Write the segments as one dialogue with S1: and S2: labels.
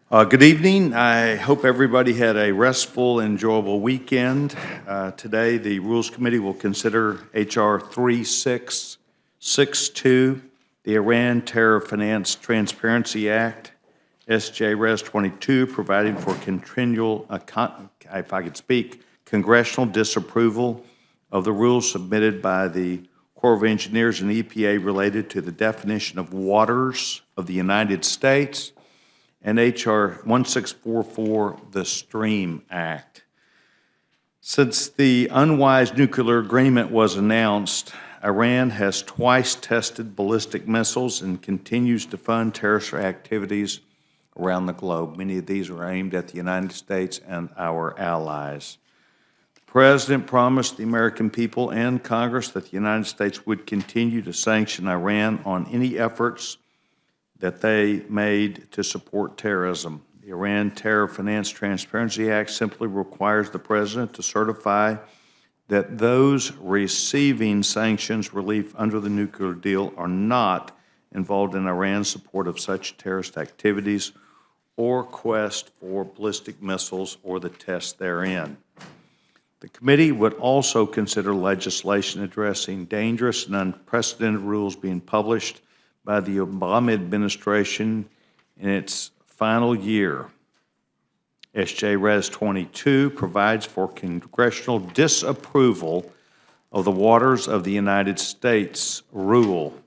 S1: Good evening. I hope everybody had a restful, enjoyable weekend. Today, the Rules Committee will consider H.R. 3662, the Iran Terror Finance Transparency Act, S.J.Res 22, providing for congressional disapproval of the rules submitted by the Corps of Engineers and EPA related to the definition of waters of the United States, and H.R. 1644, the STREAM Act. Since the unwise nuclear agreement was announced, Iran has twice tested ballistic missiles and continues to fund terrorist activities around the globe. Many of these are aimed at the United States and our allies. The President promised the American people and Congress that the United States would continue to sanction Iran on any efforts that they made to support terrorism. The Iran Terror Finance Transparency Act simply requires the President to certify that those receiving sanctions relief under the nuclear deal are not involved in Iran's support of such terrorist activities or quest for ballistic missiles or the tests therein. The committee would also consider legislation addressing dangerous and unprecedented rules being published by the Obama administration in its final year. S.J.Res 22 provides for congressional disapproval of the Waters of the United States rule.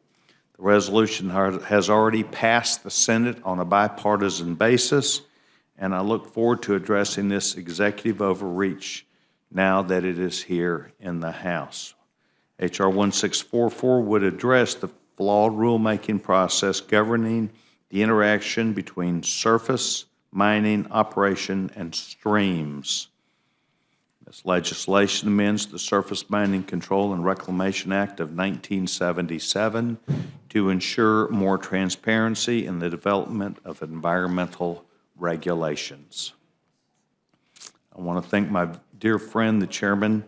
S1: The resolution has already passed the Senate on a bipartisan basis, and I look forward to addressing this executive overreach now that it is here in the House. H.R. 1644 would address the flawed rulemaking process governing the interaction between surface, mining, operation, and streams. This legislation amends the Surface Mining Control and Reclamation Act of 1977 to ensure more transparency in the development of environmental regulations. I want to thank my dear friend, the Chairman,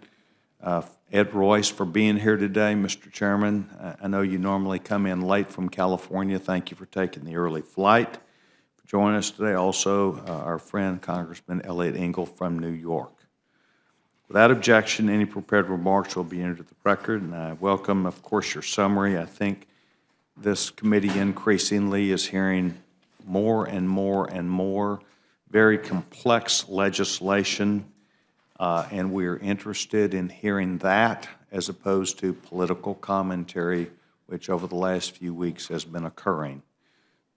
S1: Ed Royce, for being here today. Mr. Chairman, I know you normally come in late from California. Thank you for taking the early flight. For joining us today, also our friend Congressman Elliot Engel from New York. Without objection, any prepared remarks will be entered at the record, and I welcome, of course, your summary. I think this committee increasingly is hearing more and more and more very complex legislation, and we're interested in hearing that as opposed to political commentary, which over the last few weeks has been occurring.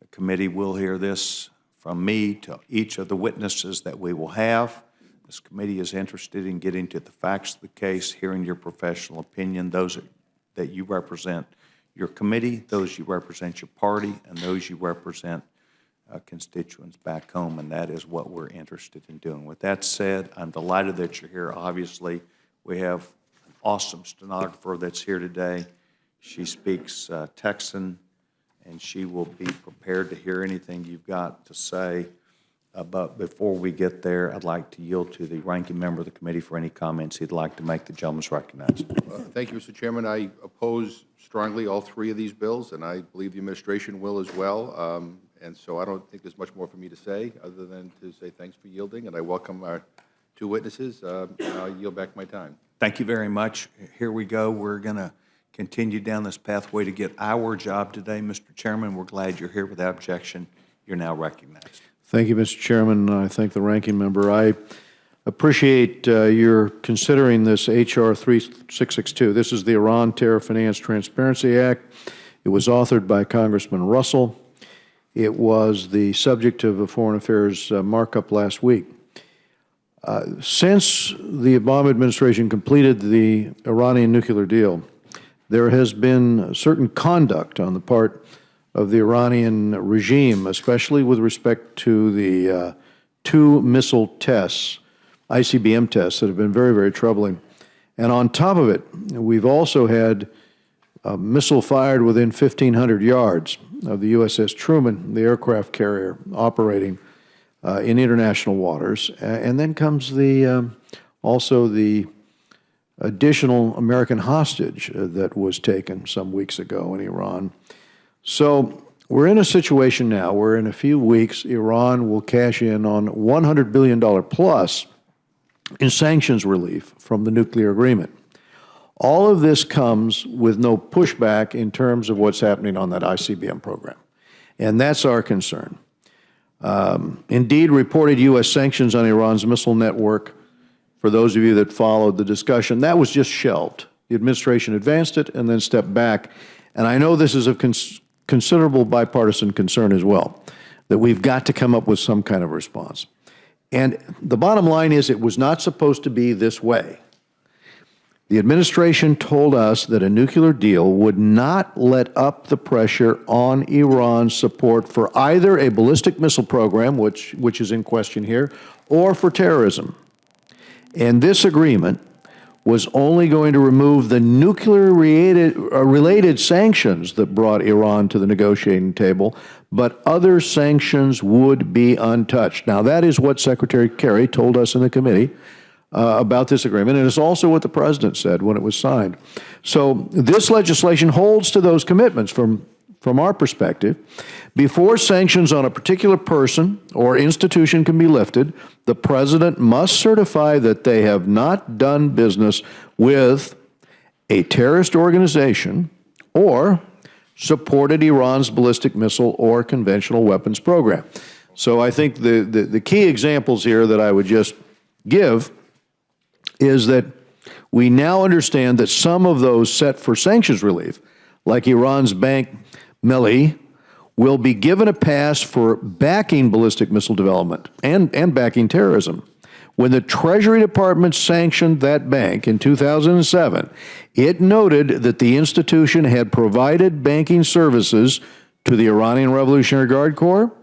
S1: The committee will hear this from me to each of the witnesses that we will have. This committee is interested in getting to the facts of the case, hearing your professional opinion, those that you represent your committee, those you represent your party, and those you represent constituents back home, and that is what we're interested in doing. With that said, I'm delighted that you're here. Obviously, we have an awesome stenographer that's here today. She speaks Texan, and she will be prepared to hear anything you've got to say. But before we get there, I'd like to yield to the ranking member of the committee for any comments he'd like to make. The gentleman's recognized.
S2: Thank you, Mr. Chairman. I oppose strongly all three of these bills, and I believe the administration will as well. And so I don't think there's much more for me to say other than to say thanks for yielding, and I welcome our two witnesses. I'll yield back my time.
S1: Thank you very much. Here we go. We're going to continue down this pathway to get our job today. Mr. Chairman, we're glad you're here. Without objection, you're now recognized.
S3: Thank you, Mr. Chairman. I thank the ranking member. I appreciate your considering this H.R. 3662. This is the Iran Terror Finance Transparency Act. It was authored by Congressman Russell. It was the subject of a Foreign Affairs markup last week. Since the Obama administration completed the Iranian nuclear deal, there has been certain conduct on the part of the Iranian regime, especially with respect to the two missile tests, ICBM tests, that have been very, very troubling. And on top of it, we've also had a missile fired within 1,500 yards of the USS Truman, the aircraft carrier operating in international waters. And then comes also the additional American hostage that was taken some weeks ago in Iran. So we're in a situation now where in a few weeks, Iran will cash in on $100 billion plus in sanctions relief from the nuclear agreement. All of this comes with no pushback in terms of what's happening on that ICBM program. And that's our concern. Indeed, reported U.S. sanctions on Iran's missile network, for those of you that followed the discussion, that was just shelved. The administration advanced it and then stepped back. And I know this is of considerable bipartisan concern as well, that we've got to come up with some kind of response. And the bottom line is it was not supposed to be this way. The administration told us that a nuclear deal would not let up the pressure on Iran's support for either a ballistic missile program, which is in question here, or for terrorism. And this agreement was only going to remove the nuclear-related sanctions that brought Iran to the negotiating table, but other sanctions would be untouched. Now, that is what Secretary Kerry told us in the committee about this agreement, and it's also what the President said when it was signed. So this legislation holds to those commitments from our perspective. Before sanctions on a particular person or institution can be lifted, the President must certify that they have not done business with a terrorist organization or supported Iran's ballistic missile or conventional weapons program. So I think the key examples here that I would just give is that we now understand that some of those set for sanctions relief, like Iran's bank Melli, will be given a pass for backing ballistic missile development and backing terrorism. When the Treasury Department sanctioned that bank in 2007, it noted that the institution had provided banking services to the Iranian Revolutionary Guard Corps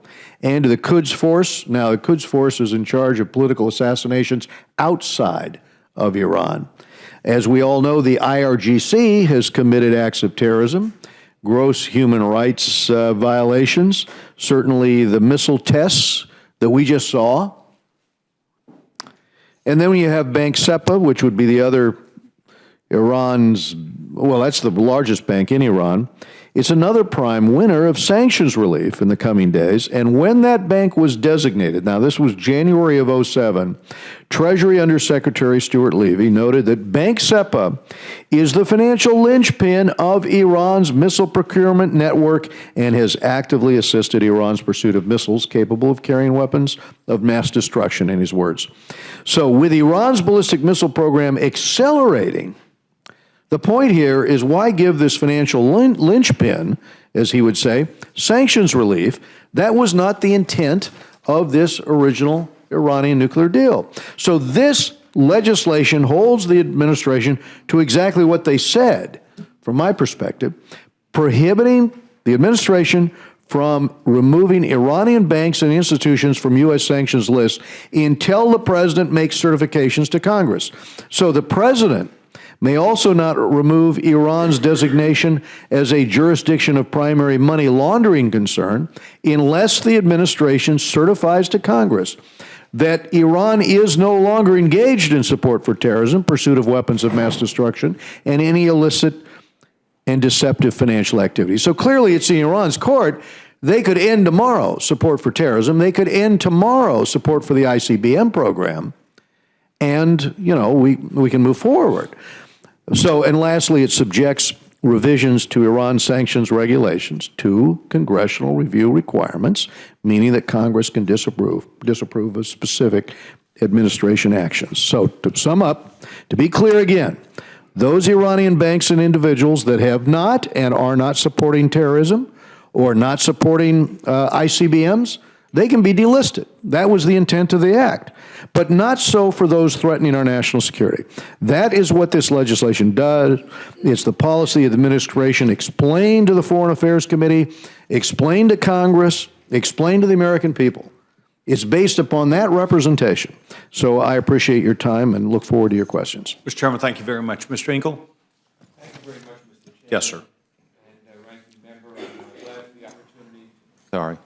S3: and to the Quds Force. Now, the Quds Force is in charge of political assassinations outside of Iran. As we all know, the IRGC has committed acts of terrorism, gross human rights violations, certainly the missile tests that we just saw. And then when you have Bank SEPA, which would be the other Iran's, well, that's the largest bank in Iran. It's another prime winner of sanctions relief in the coming days. And when that bank was designated, now this was January of 2007, Treasury Undersecretary Stuart Levy noted that Bank SEPA is the financial linchpin of Iran's missile procurement network and has actively assisted Iran's pursuit of missiles capable of carrying weapons of mass destruction, in his words. So with Iran's ballistic missile program accelerating, the point here is why give this financial linchpin, as he would say, sanctions relief? That was not the intent of this original Iranian nuclear deal. So this legislation holds the administration to exactly what they said, from my perspective, prohibiting the administration from removing Iranian banks and institutions from U.S. sanctions lists until the President makes certifications to Congress. So the President may also not remove Iran's designation as a jurisdiction of primary money laundering concern unless the administration certifies to Congress that Iran is no longer engaged in support for terrorism, pursuit of weapons of mass destruction, and any illicit and deceptive financial activity. So clearly it's in Iran's court. They could end tomorrow support for terrorism. They could end tomorrow support for the ICBM program. And, you know, we can move forward. So, and lastly, it subjects revisions to Iran sanctions regulations to congressional review requirements, meaning that Congress can disapprove of specific administration actions. So, to sum up, to be clear again, those Iranian banks and individuals that have not and are not supporting terrorism or not supporting ICBMs, they can be delisted. That was the intent of the act. But not so for those threatening our national security. That is what this legislation does. It's the policy of the administration explained to the Foreign Affairs Committee, explained to Congress, explained to the American people. It's based upon that representation. So I appreciate your time and look forward to your questions.
S1: Mr. Chairman, thank you very much. Mr. Engel?
S4: Thank you very much, Mr. Chairman.
S1: Yes, sir.
S4: And Ranking Member, I'm glad for the opportunity. Sorry.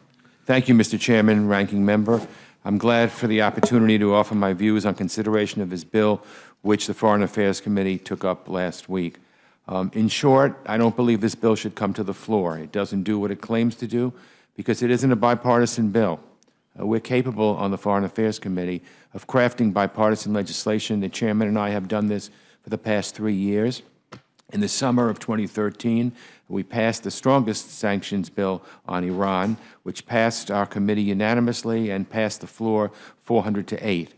S4: Thank you, Mr. Chairman, Ranking Member. I'm glad for the opportunity to offer my views on consideration of this bill, which the Foreign Affairs Committee took up last week. In short, I don't believe this bill should come to the floor. It doesn't do what it claims to do because it isn't a bipartisan bill. We're capable on the Foreign Affairs Committee of crafting bipartisan legislation. The chairman and I have done this for the past 3 years. In the summer of 2013, we passed the strongest sanctions bill on Iran, which passed our committee unanimously and passed the floor 400-8.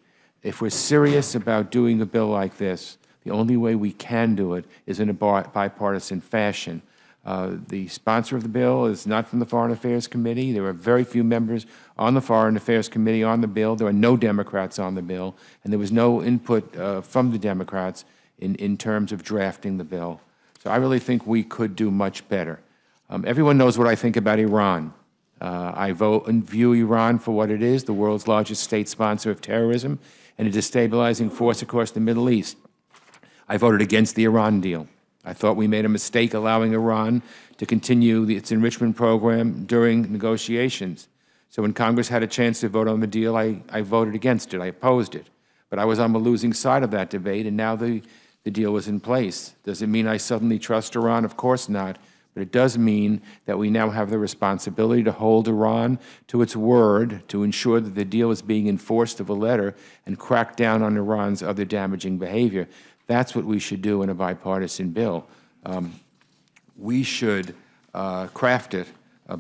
S4: If we're serious about doing a bill like this, the only way we can do it is in a bipartisan fashion. The sponsor of the bill is not from the Foreign Affairs Committee. There are very few members on the Foreign Affairs Committee on the bill. There are no Democrats on the bill, and there was no input from the Democrats in terms of drafting the bill. So I really think we could do much better. Everyone knows what I think about Iran. I vote and view Iran for what it is, the world's largest state sponsor of terrorism and a destabilizing force across the Middle East. I voted against the Iran deal. I thought we made a mistake allowing Iran to continue its enrichment program during negotiations. So when Congress had a chance to vote on the deal, I voted against it. I opposed it. But I was on the losing side of that debate, and now the deal was in place. Does it mean I suddenly trust Iran? Of course not. But it does mean that we now have the responsibility to hold Iran to its word, to ensure that the deal is being enforced to the letter, and crack down on Iran's other damaging behavior. That's what we should do in a bipartisan bill. We should craft it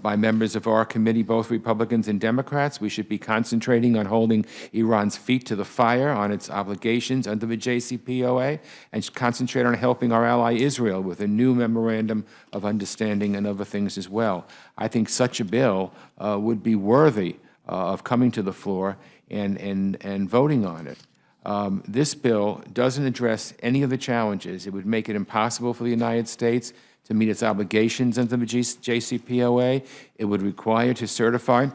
S4: by members of our committee, both Republicans and Democrats. We should be concentrating on holding Iran's feet to the fire on its obligations under the JCPOA and concentrate on helping our ally Israel with a new memorandum of understanding and other things as well. I think such a bill would be worthy of coming to the floor and voting on it. This bill doesn't address any of the challenges. It would make it impossible for the United States to meet its obligations under the JCPOA. It would require to certify.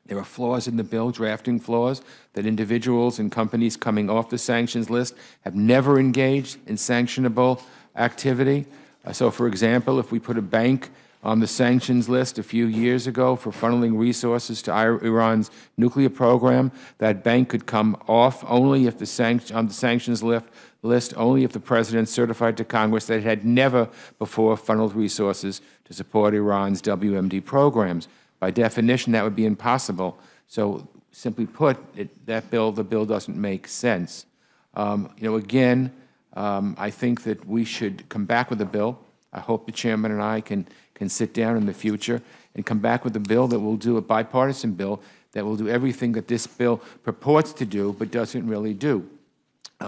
S4: There are flaws in the bill, drafting flaws, that individuals and companies coming off the sanctions list have never engaged in sanctionable activity. So, for example, if we put a bank on the sanctions list a few years ago for funneling resources to Iran's nuclear program, that bank could come off only if on the sanctions list only if the President certified to Congress that it had never before funneled resources to support Iran's WMD programs. By definition, that would be impossible. So, simply put, the bill doesn't make sense. Again, I think that we should come back with a bill. I hope the chairman and I can sit down in the future and come back with a bill that will do, a bipartisan bill that will do everything that this bill purports to do but doesn't really do.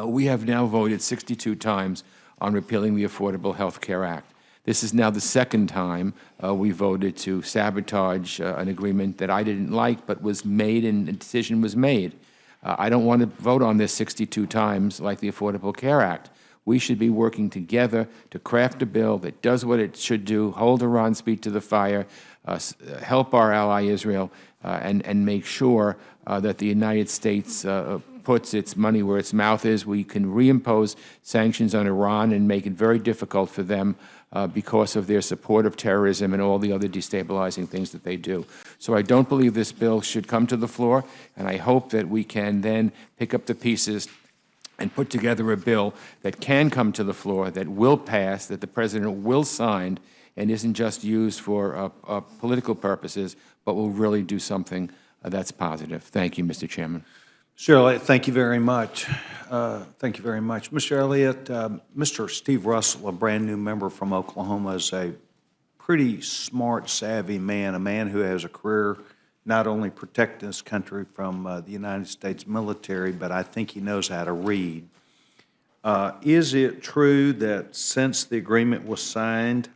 S4: We have now voted 62 times on repealing the Affordable Health Care Act. This is now the second time we voted to sabotage an agreement that I didn't like but was made and a decision was made. I don't want to vote on this 62 times like the Affordable Care Act. We should be working together to craft a bill that does what it should do, hold Iran's feet to the fire, help our ally Israel, and make sure that the United States puts its money where its mouth is. We can reimpose sanctions on Iran and make it very difficult for them because of their support of terrorism and all the other destabilizing things that they do. So I don't believe this bill should come to the floor, and I hope that we can then pick up the pieces and put together a bill that can come to the floor, that will pass, that the President will sign, and isn't just used for political purposes, but will really do something that's positive. Thank you, Mr. Chairman.
S1: Mr. Elliott, thank you very much. Thank you very much. Mr. Elliott, Mr. Steve Russell, a brand-new member from Oklahoma, is a pretty smart, savvy man, a man who has a career not only protecting this country from the United States military, but I think he knows how to read. Is it true that since the agreement was signed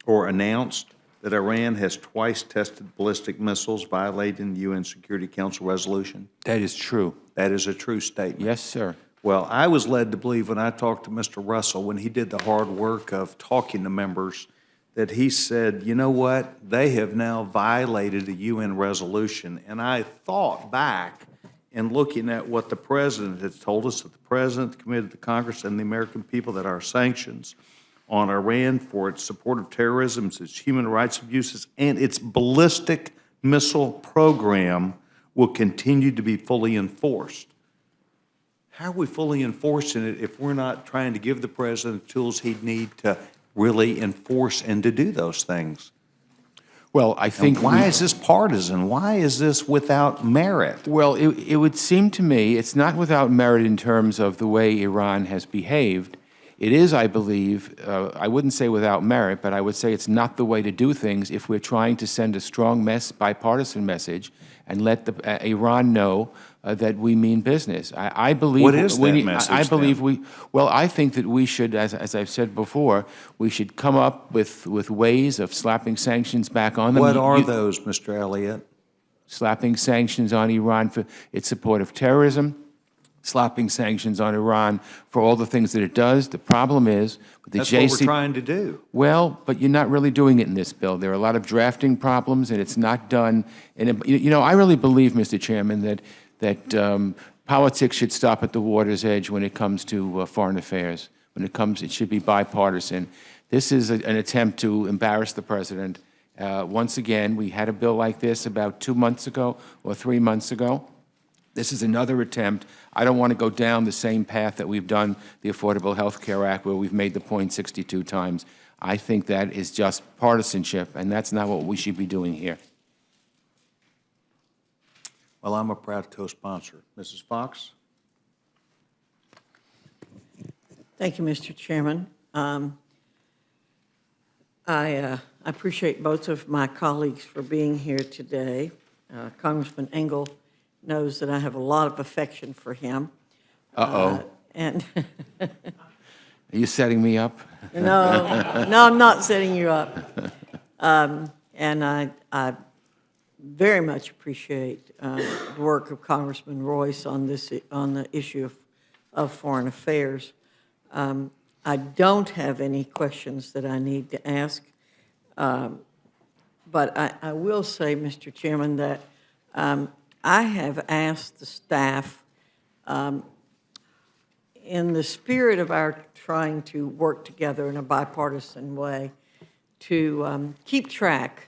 S1: or announced, that Iran has twice tested ballistic missiles violating the UN Security Council resolution?
S4: That is true.
S1: That is a true statement.
S4: Yes, sir.
S1: Well, I was led to believe when I talked to Mr. Russell, when he did the hard work of talking to members, that he said, you know what, they have now violated a UN resolution. And I thought back in looking at what the President had told us, that the President committed to Congress and the American people that our sanctions on Iran for its support of terrorism, its human rights abuses, and its ballistic missile program will continue to be fully enforced. how are we fully enforcing it if we're not trying to give the president the tools he'd need to really enforce and to do those things?
S4: Well, I think
S1: And why is this partisan? Why is this without merit?
S4: Well, it would seem to me it's not without merit in terms of the way Iran has behaved. It is, I believe, I wouldn't say without merit, but I would say it's not the way to do things if we're trying to send a strong bipartisan message and let Iran know that we mean business. I believe
S1: What is that message,
S4: I believe
S1: then?
S4: well, I think that we should, as I've said before, we should come up with ways of slapping sanctions back on them.
S1: What are those, Mr. Elliott?
S4: Slapping sanctions on Iran for its support of terrorism, slapping sanctions on Iran for all the things that it does. The problem is with the
S1: That's what we're trying to do.
S4: Well, but you're not really doing it in this bill. There are a lot of drafting problems, and it's not done. And I really believe, Mr. Chairman, that politics should stop at the water's edge when it comes to foreign affairs. It should be bipartisan. This is an attempt to embarrass the president. Once again, we had a bill like this about 2 months ago or 3 months ago. This is another attempt. I don't want to go down the same path that we've done the Affordable Health Care Act, where we've made the point 62 times. I think that is just partisanship, and that's not what we should be doing here.
S1: Well, I'm a proud co-sponsor. Mrs. Fox?
S5: Thank you, Mr. Chairman. I appreciate both of my colleagues for being here today. Congressman Engel knows that I have a lot of affection for him.
S4: Uh-oh.
S5: And
S4: Are you setting me up?
S5: no, I'm not setting you up. And I very much appreciate the work of Congressman Royce on the issue of foreign affairs. I don't have any questions that I need to ask, but I will say, Mr. Chairman, that I have asked the staff, in the spirit of our trying to work together in a bipartisan way, to keep track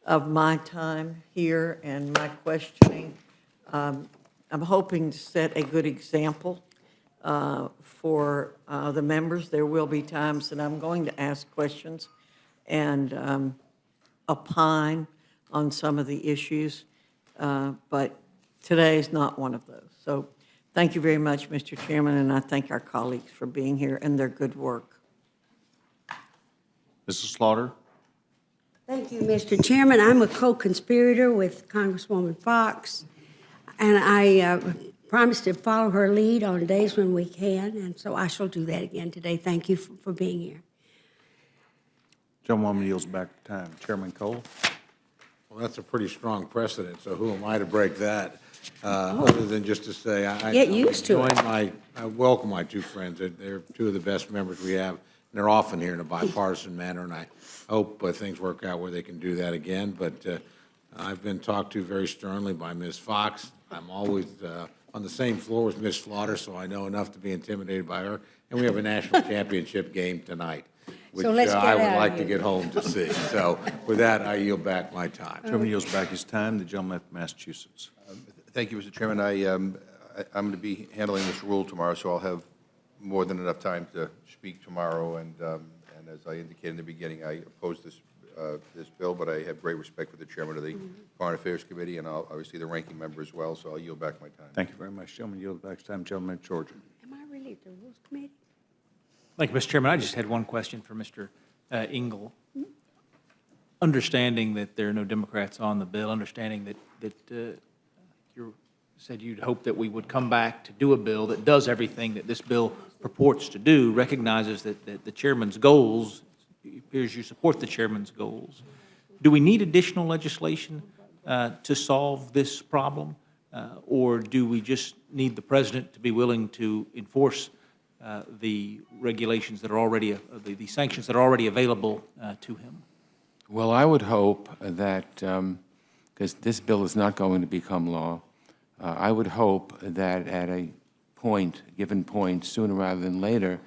S5: of my time here and my questioning. I'm hoping to set a good example for the members. There will be times that I'm going to ask questions and opine on some of the issues, but today is not one of those. So thank you very much, Mr. Chairman, and I thank our colleagues for being here and their good work.
S1: Mrs. Slaughter?
S6: Thank you, Mr. Chairman. I'm a co-conspirator with Congresswoman Fox, and I promise to follow her lead on days when we can, and so I shall do that again today. Thank you for being here.
S1: Gentlewoman yields back the time. Chairman Cole?
S7: Well, that's a pretty strong precedent, so who am I to break that? Other than just to say,
S6: Get used to it.
S7: I welcome my two friends. They're two of the best members we have, and they're often here in a bipartisan manner, and I hope things work out where they can do that again. But I've been talked to very sternly by Ms. Fox. I'm always on the same floor with Ms. Slaughter, so I know enough to be intimidated by her. And we have a national championship game tonight, which
S6: So let's get
S7: I would
S6: out of
S7: like to
S6: here.
S7: get home to see. So with that, I yield back my time.
S1: Gentleman yields back his time. The gentleman from Massachusetts.
S2: Thank you, Mr. Chairman. I'm going to be handling this rule tomorrow, so I'll have more than enough time to speak tomorrow. And as I indicated in the beginning, I oppose this bill, but I have great respect for the chairman of the Foreign Affairs Committee and obviously the ranking member as well, so I'll yield back my time.
S1: Thank you very much. Gentleman yields back his time. Gentleman from Georgia.
S6: Am I really at the Rules Committee?
S8: Thank you, Mr. Chairman. I just had one question for Mr. Engel. Understanding that there are no Democrats on the bill, understanding that you said you'd hope that we would come back to do a bill that does everything that this bill purports to do, recognizes that the chairman's goals, it appears you support the chairman's goals. Do we need additional legislation to solve this problem, or do we just need the president to be willing to enforce the regulations that are already, the sanctions that are already available to him?
S4: Well, I would hope that, because this bill is not going to become law, I would hope that at a given point, sooner rather than later,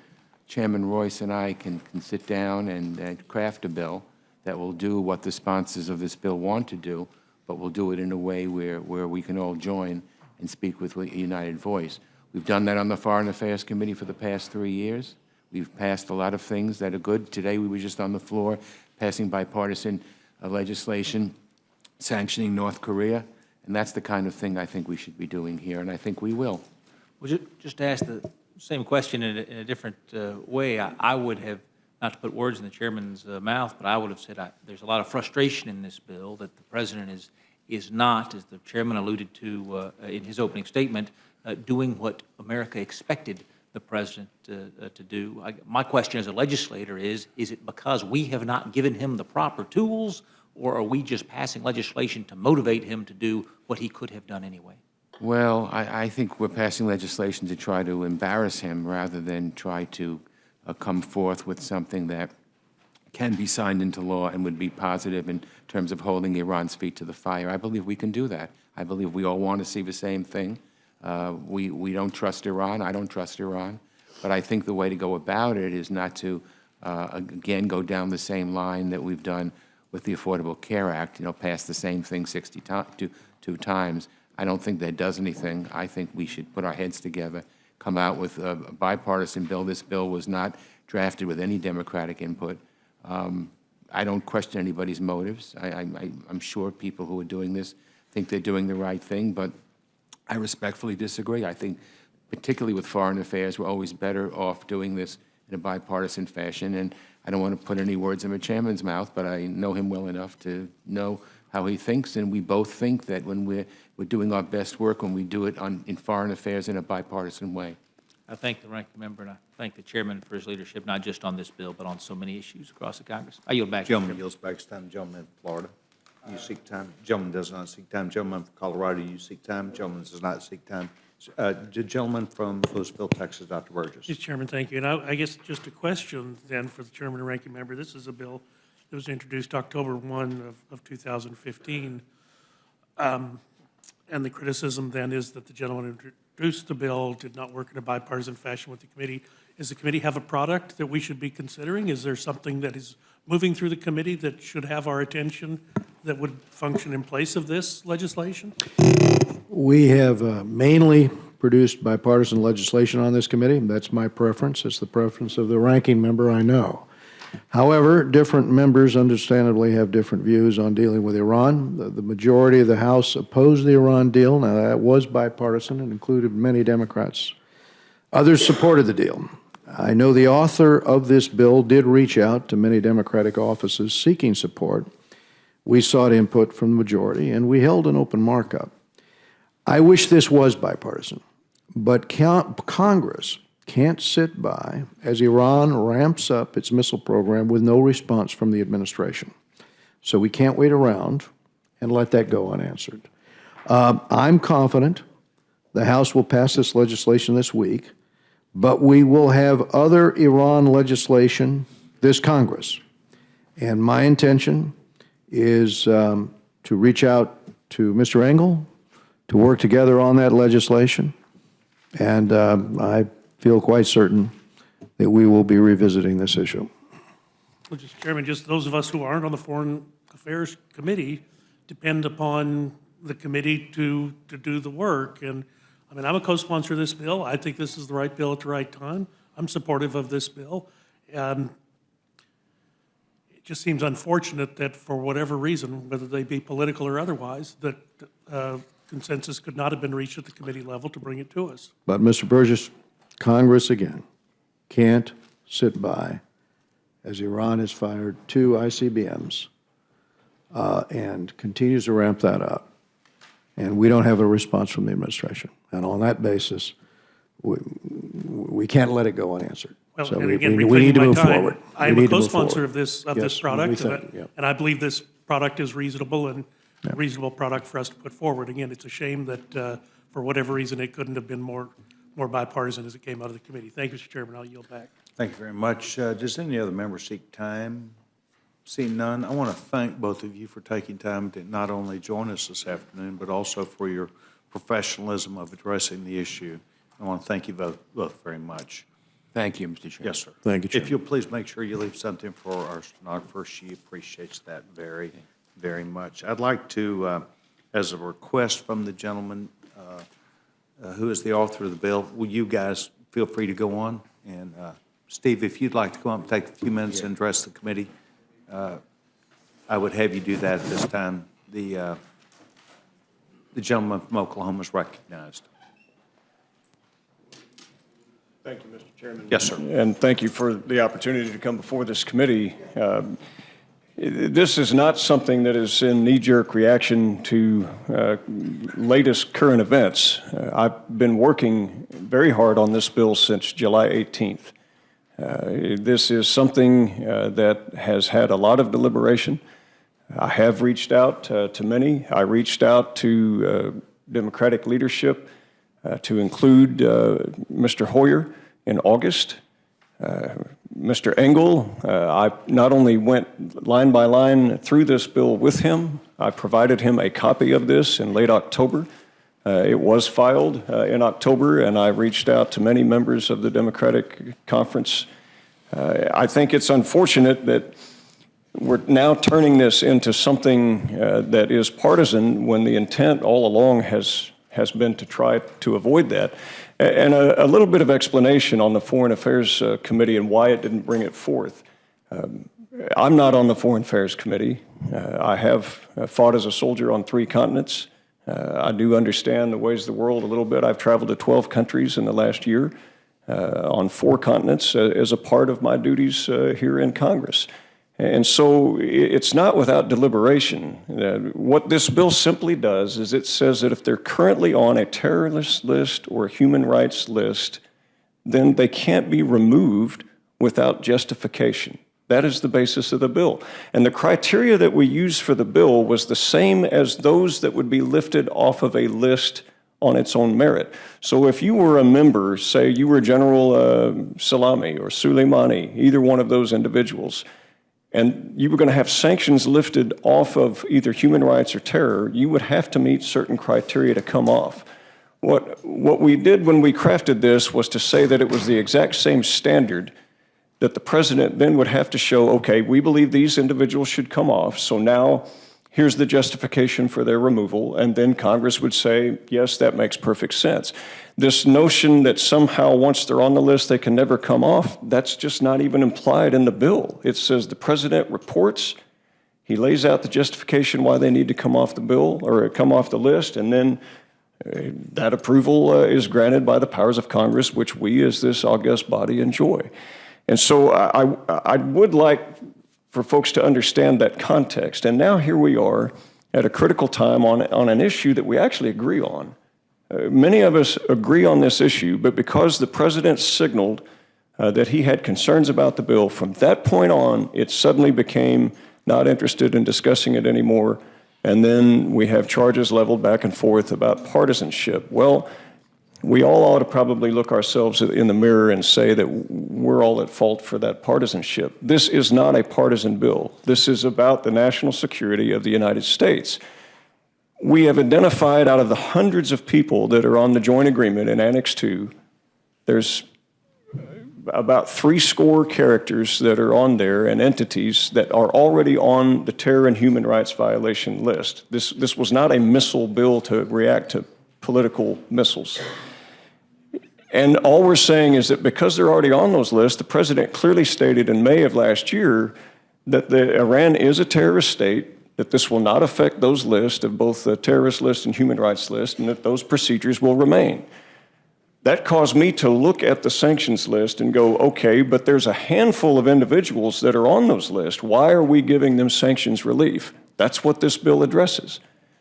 S4: Chairman Royce and I can sit down and craft a bill that will do what the sponsors of this bill want to do, but will do it in a way where we can all join and speak with a united voice. We've done that on the Foreign Affairs Committee for the past 3 years. We've passed a lot of things that are good. Today, we were just on the floor passing bipartisan legislation sanctioning North Korea, and that's the kind of thing I think we should be doing here, and I think we will.
S8: Well, just to ask the same question in a different way, I would have, not to put words in the chairman's mouth, but I would have said there's a lot of frustration in this bill that the president is not, as the chairman alluded to in his opening statement, doing what America expected the president to do. My question as a legislator is it because we have not given him the proper tools, or are we just passing legislation to motivate him to do what he could have done anyway?
S4: Well, I think we're passing legislation to try to embarrass him rather than try to come forth with something that can be signed into law and would be positive in terms of holding Iran's feet to the fire. I believe we can do that. I believe we all want to see the same thing. We don't trust Iran. I don't trust Iran. But I think the way to go about it is not to, again, go down the same line that we've done with the Affordable Care Act, pass the same thing 62 times. I don't think that does anything. I think we should put our heads together, come out with a bipartisan bill. This bill was not drafted with any Democratic input. I don't question anybody's motives. I'm sure people who are doing this think they're doing the right thing, but I respectfully disagree. I think, particularly with foreign affairs, we're always better off doing this in a bipartisan fashion. And I don't want to put any words in the chairman's mouth, but I know him well enough to know how he thinks, and we both think that when we're doing our best work, when we do it in foreign affairs in a bipartisan way.
S8: I thank the ranking member, and I thank the chairman for his leadership, not just on this bill, but on so many issues across the Congress. I yield back.
S1: Gentleman yields back his time. Gentleman from Florida, you seek time. Gentleman does not seek time. Gentleman from Colorado, you seek time. Gentleman does not seek time. The gentleman from Louisville, Texas, Dr. Burgess.
S9: Mr. Chairman, thank you. And I guess just a question then for the chairman and ranking member. This is a bill that was introduced October 1 of 2015. And the criticism then is that the gentleman who introduced the bill did not work in a bipartisan fashion with the committee. Does the committee have a product that we should be considering? Is there something that is moving through the committee that should have our attention that would function in place of this legislation?
S3: We have mainly produced bipartisan legislation on this committee. That's my preference. It's the preference of the ranking member, I know. However, different members understandably have different views on dealing with Iran. The majority of the House opposed the Iran deal. Now, that was bipartisan and included many Democrats. Others supported the deal. I know the author of this bill did reach out to many Democratic offices seeking support. We sought input from the majority, and we held an open markup. I wish this was bipartisan, but Congress can't sit by as Iran ramps up its missile program with no response from the administration. So we can't wait around and let that go unanswered. I'm confident the House will pass this legislation this week, but we will have other Iran legislation this Congress. And my intention is to reach out to Mr. Engel to work together on that legislation. And I feel quite certain that we will be revisiting this issue.
S9: Well, Mr. Chairman, just those of us who aren't on the Foreign Affairs Committee depend upon the committee to do the work. And I mean, I'm a co-sponsor of this bill. I think this is the right bill at the right time. I'm supportive of this bill. It just seems unfortunate that for whatever reason, whether they be political or otherwise, that consensus could not have been reached at the committee level to bring it to us.
S3: But, Mr. Burgess, Congress, again, can't sit by as Iran has fired 2 ICBMs and continues to ramp that up. And we don't have a response from the administration. And on that basis, we can't let it go unanswered.
S9: Well,
S3: So
S9: and again,
S3: we need to move
S9: reclaiming my time,
S3: forward.
S9: I am a co-sponsor of this
S3: Yes,
S9: product,
S3: yeah.
S9: and I believe this product is reasonable and a reasonable product for us to put forward. Again, it's a shame that for whatever reason, it couldn't have been more bipartisan as it came out of the committee. Thank you, Mr. Chairman. I'll yield back.
S1: Thank you very much. Does any other member seek time? Seeing none, I want to thank both of you for taking time to not only join us this afternoon, but also for your professionalism of addressing the issue. I want to thank you both very much.
S4: Thank you, Mr. Chairman.
S1: Yes, sir.
S3: Thank you,
S1: If
S3: Chairman.
S1: you'll please make sure you leave something for our stenographer. She appreciates that very, very much. I'd like to, as a request from the gentleman, who is the author of the bill, will you guys feel free to go on? And Steve, if you'd like to come up and take a few minutes and address the committee, I would have you do that at this time. The gentleman from Oklahoma is recognized.
S10: Thank you, Mr. Chairman.
S1: Yes, sir.
S10: And thank you for the opportunity to come before this committee. This is not something that is in knee-jerk reaction to latest current events. I've been working very hard on this bill since July 18th. This is something that has had a lot of deliberation. I have reached out to many. I reached out to Democratic leadership to include Mr. Hoyer in August. Mr. Engel, I not only went line by line through this bill with him, I provided him a copy of this in late October. It was filed in October, and I reached out to many members of the Democratic conference. I think it's unfortunate that we're now turning this into something that is partisan when the intent all along has been to try to avoid that. And a little bit of explanation on the Foreign Affairs Committee and why it didn't bring it forth. I'm not on the Foreign Affairs Committee. I have fought as a soldier on 3 continents. I do understand the ways of the world a little bit. I've traveled to 12 countries in the last year on 4 continents as a part of my duties here in Congress. And so it's not without deliberation. What this bill simply does is it says that if they're currently on a terrorist list or a human rights list, then they can't be removed without justification. That is the basis of the bill. And the criteria that we used for the bill was the same as those that would be lifted off of a list on its own merit. So if you were a member, say you were General Salami or Soleimani, either one of those individuals, and you were going to have sanctions lifted off of either human rights or terror, you would have to meet certain criteria to come off. What we did when we crafted this was to say that it was the exact same standard that the president then would have to show, okay, we believe these individuals should come off, so now here's the justification for their removal, and then Congress would say, yes, that makes perfect sense. This notion that somehow once they're on the list they can never come off, that's just not even implied in the bill. It says the president reports, he lays out the justification why they need to come off the bill or come off the list, and then that approval is granted by the powers of Congress, which we as this august body enjoy. And so I would like for folks to understand that context. And now here we are at a critical time on an issue that we actually agree on. Many of us agree on this issue, but because the president signaled that he had concerns about the bill, from that point on, it suddenly became not interested in discussing it anymore. And then we have charges leveled back and forth about partisanship. Well, we all ought to probably look ourselves in the mirror and say that we're all at fault for that partisanship. This is not a partisan bill. This is about the national security of the United States. We have identified out of the hundreds of people that are on the joint agreement in Annex 2, there's about 70 characters that are on there and entities that are already on the terror and human rights violation list. This was not a missile bill to react to political missiles. And all we're saying is that because they're already on those lists, the president clearly stated in May of last year that Iran is a terrorist state, that this will not affect those lists of both the terrorist list and human rights list, and that those procedures will remain. That caused me to look at the sanctions list and go, okay, but there's a handful of individuals that are on those lists. Why are we giving them sanctions relief? That's what this bill addresses.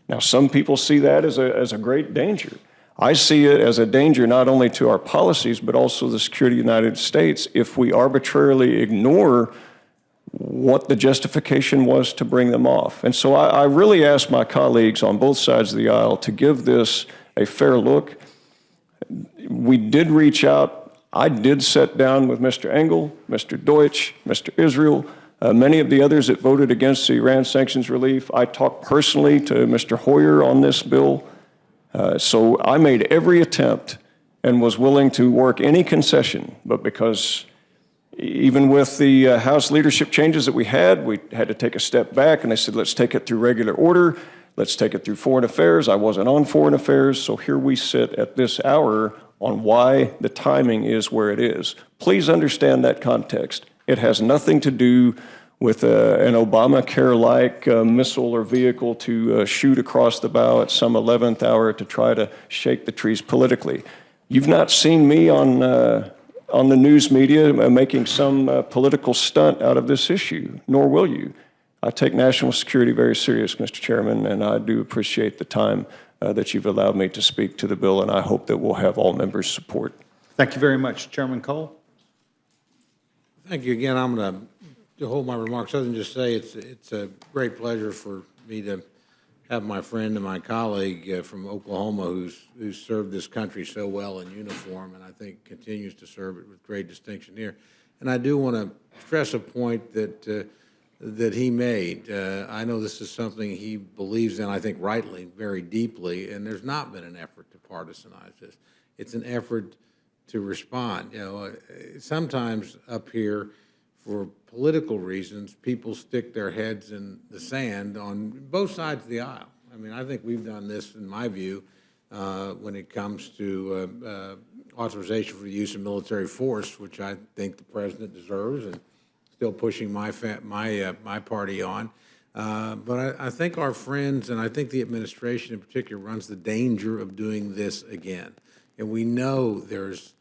S10: Now, some people see that as a great danger. I see it as a danger not only to our policies, but also the security of the United States if we arbitrarily ignore what the justification was to bring them off. And so I really ask my colleagues on both sides of the aisle to give this a fair look. We did reach out. I did sit down with Mr. Engel, Mr. Deutsch, Mr. Israel, many of the others that voted against the Iran sanctions relief. I talked personally to Mr. Hoyer on this bill. So I made every attempt and was willing to work any concession, but because even with the House leadership changes that we had to take a step back, and I said, let's take it through regular order. Let's take it through Foreign Affairs. I wasn't on Foreign Affairs, so here we sit at this hour on why the timing is where it is. Please understand that context. It has nothing to do with an Obamacare-like missile or vehicle to shoot across the bow at some 11th hour to try to shake the trees politically. You've not seen me on the news media making some political stunt out of this issue, nor will you. I take national security very serious, Mr. Chairman, and I do appreciate the time that you've allowed me to speak to the bill, and I hope that we'll have all members' support.
S1: Thank you very much. Chairman Cole?
S7: Thank you again. I'm going to hold my remarks other than just say it's a great pleasure for me to have my friend and my colleague from Oklahoma who's served this country so well in uniform, and I think continues to serve it with great distinction here. And I do want to stress a point that he made. I know this is something he believes in, I think rightly, very deeply, and there's not been an effort to partisanize this. It's an effort to respond. You know, sometimes up here, for political reasons, people stick their heads in the sand on both sides of the aisle. I mean, I think we've done this, in my view, when it comes to authorization for the use of military force, which I think the president deserves, and still pushing my party on. But I think our friends, and I think the administration in particular, runs the danger of doing this again. And we know there's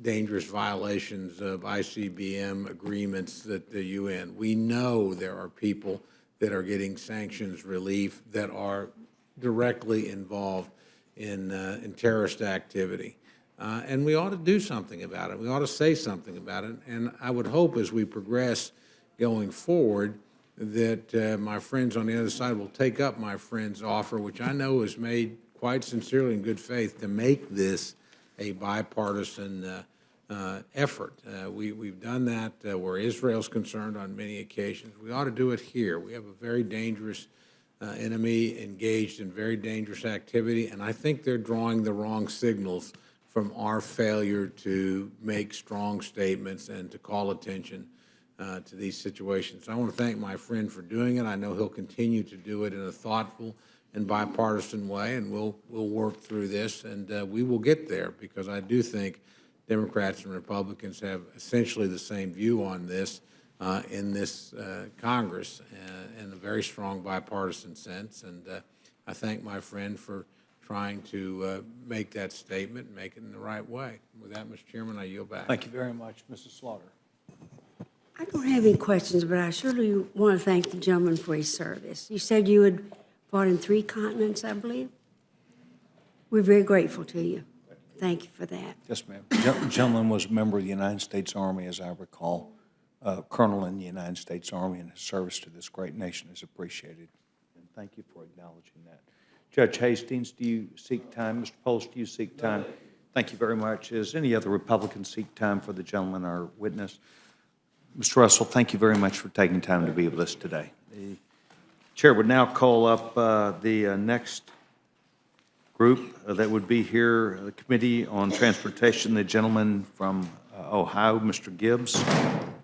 S7: dangerous violations of ICBM agreements at the UN. We know there are people that are getting sanctions relief that are directly involved in terrorist activity. And we ought to do something about it. We ought to say something about it. And I would hope as we progress going forward that my friends on the other side will take up my friend's offer, which I know is made quite sincerely in good faith, to make this a bipartisan effort. We've done that where Israel's concerned on many occasions. We ought to do it here. We have a very dangerous enemy engaged in very dangerous activity, and I think they're drawing the wrong signals from our failure to make strong statements and to call attention to these situations. I want to thank my friend for doing it. I know he'll continue to do it in a thoughtful and bipartisan way, and we'll work through this, and we will get there, because I do think Democrats and Republicans have essentially the same view on this in this Congress in a very strong bipartisan sense, and I thank my friend for trying to make that statement and make it in the right way. With that, Mr. Chairman, I yield back.
S11: Thank you very much, Mrs. Slaughter.
S6: I don't have any questions, but I surely want to thank the gentleman for his service. You said you had fought in 3 continents, I believe. We're very grateful to you. Thank you for that.
S11: Yes, ma'am. The gentleman was a member of the United States Army, as I recall, colonel in the United States Army, and his service to this great nation is appreciated.
S1: And thank you for acknowledging that. Judge Hastings, do you seek time? Mr. Post, do you seek time? Thank you very much. Does any other Republican seek time for the gentleman, our witness? Mr. Russell, thank you very much for taking time to be with us today. The chair would now call up the next group that would be here, the Committee on Transportation, the gentleman from Ohio, Mr. Gibbs.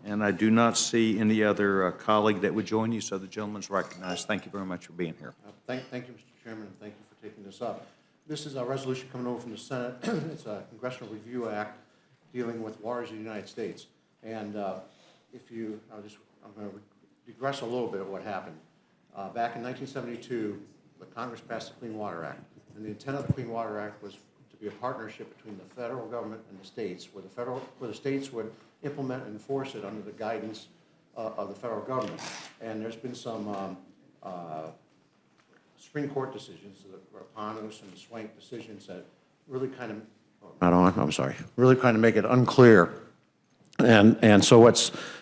S1: And I do not see any other colleague that would join you, so the gentleman's recognized. Thank you very much for being here.
S12: Thank you, Mr. Chairman, and thank you for taking this up. This is a resolution coming over from the Senate. It's a Congressional Review Act dealing with waters of the United States. And I'm going to digress a little bit of what happened. Back in 1972, the Congress passed the Clean Water Act. And the intent of the Clean Water Act was to be a partnership between the federal government and the states, where the states would implement and enforce it under the guidance of the federal government. And there's been some Supreme Court decisions, the Rapanos and the Swank decisions, that really kind of really kind of make it unclear. And so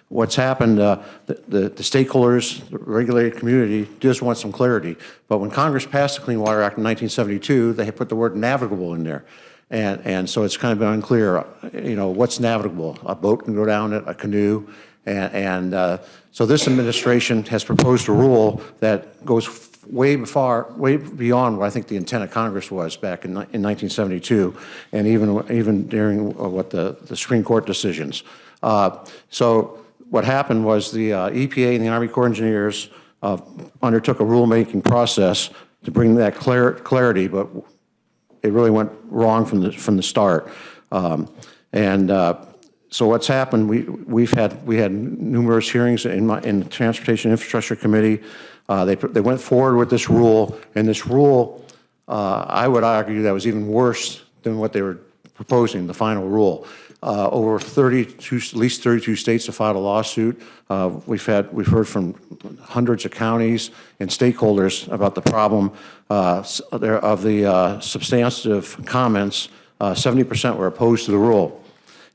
S12: what's happened, the stakeholders, the regulated community just want some clarity. But when Congress passed the Clean Water Act in 1972, they had put the word navigable in there. And so it's kind of been unclear, what's navigable. A boat can go down it, a canoe. So this administration has proposed a rule that goes way beyond what I think the intent of Congress was back in 1972, and even during what the Supreme Court decisions. So what happened was the EPA and the Army Corps of Engineers undertook a rulemaking process to bring that clarity, but it really went wrong from the start. So what's happened? We had numerous hearings in the Transportation Infrastructure Committee. They went forward with this rule, and this rule, I would argue, that was even worse than what they were proposing, the final rule. Over 32, at least 32 states have filed a lawsuit. We've heard from hundreds of counties and stakeholders about the problem of the substantive comments. 70% were opposed to the rule.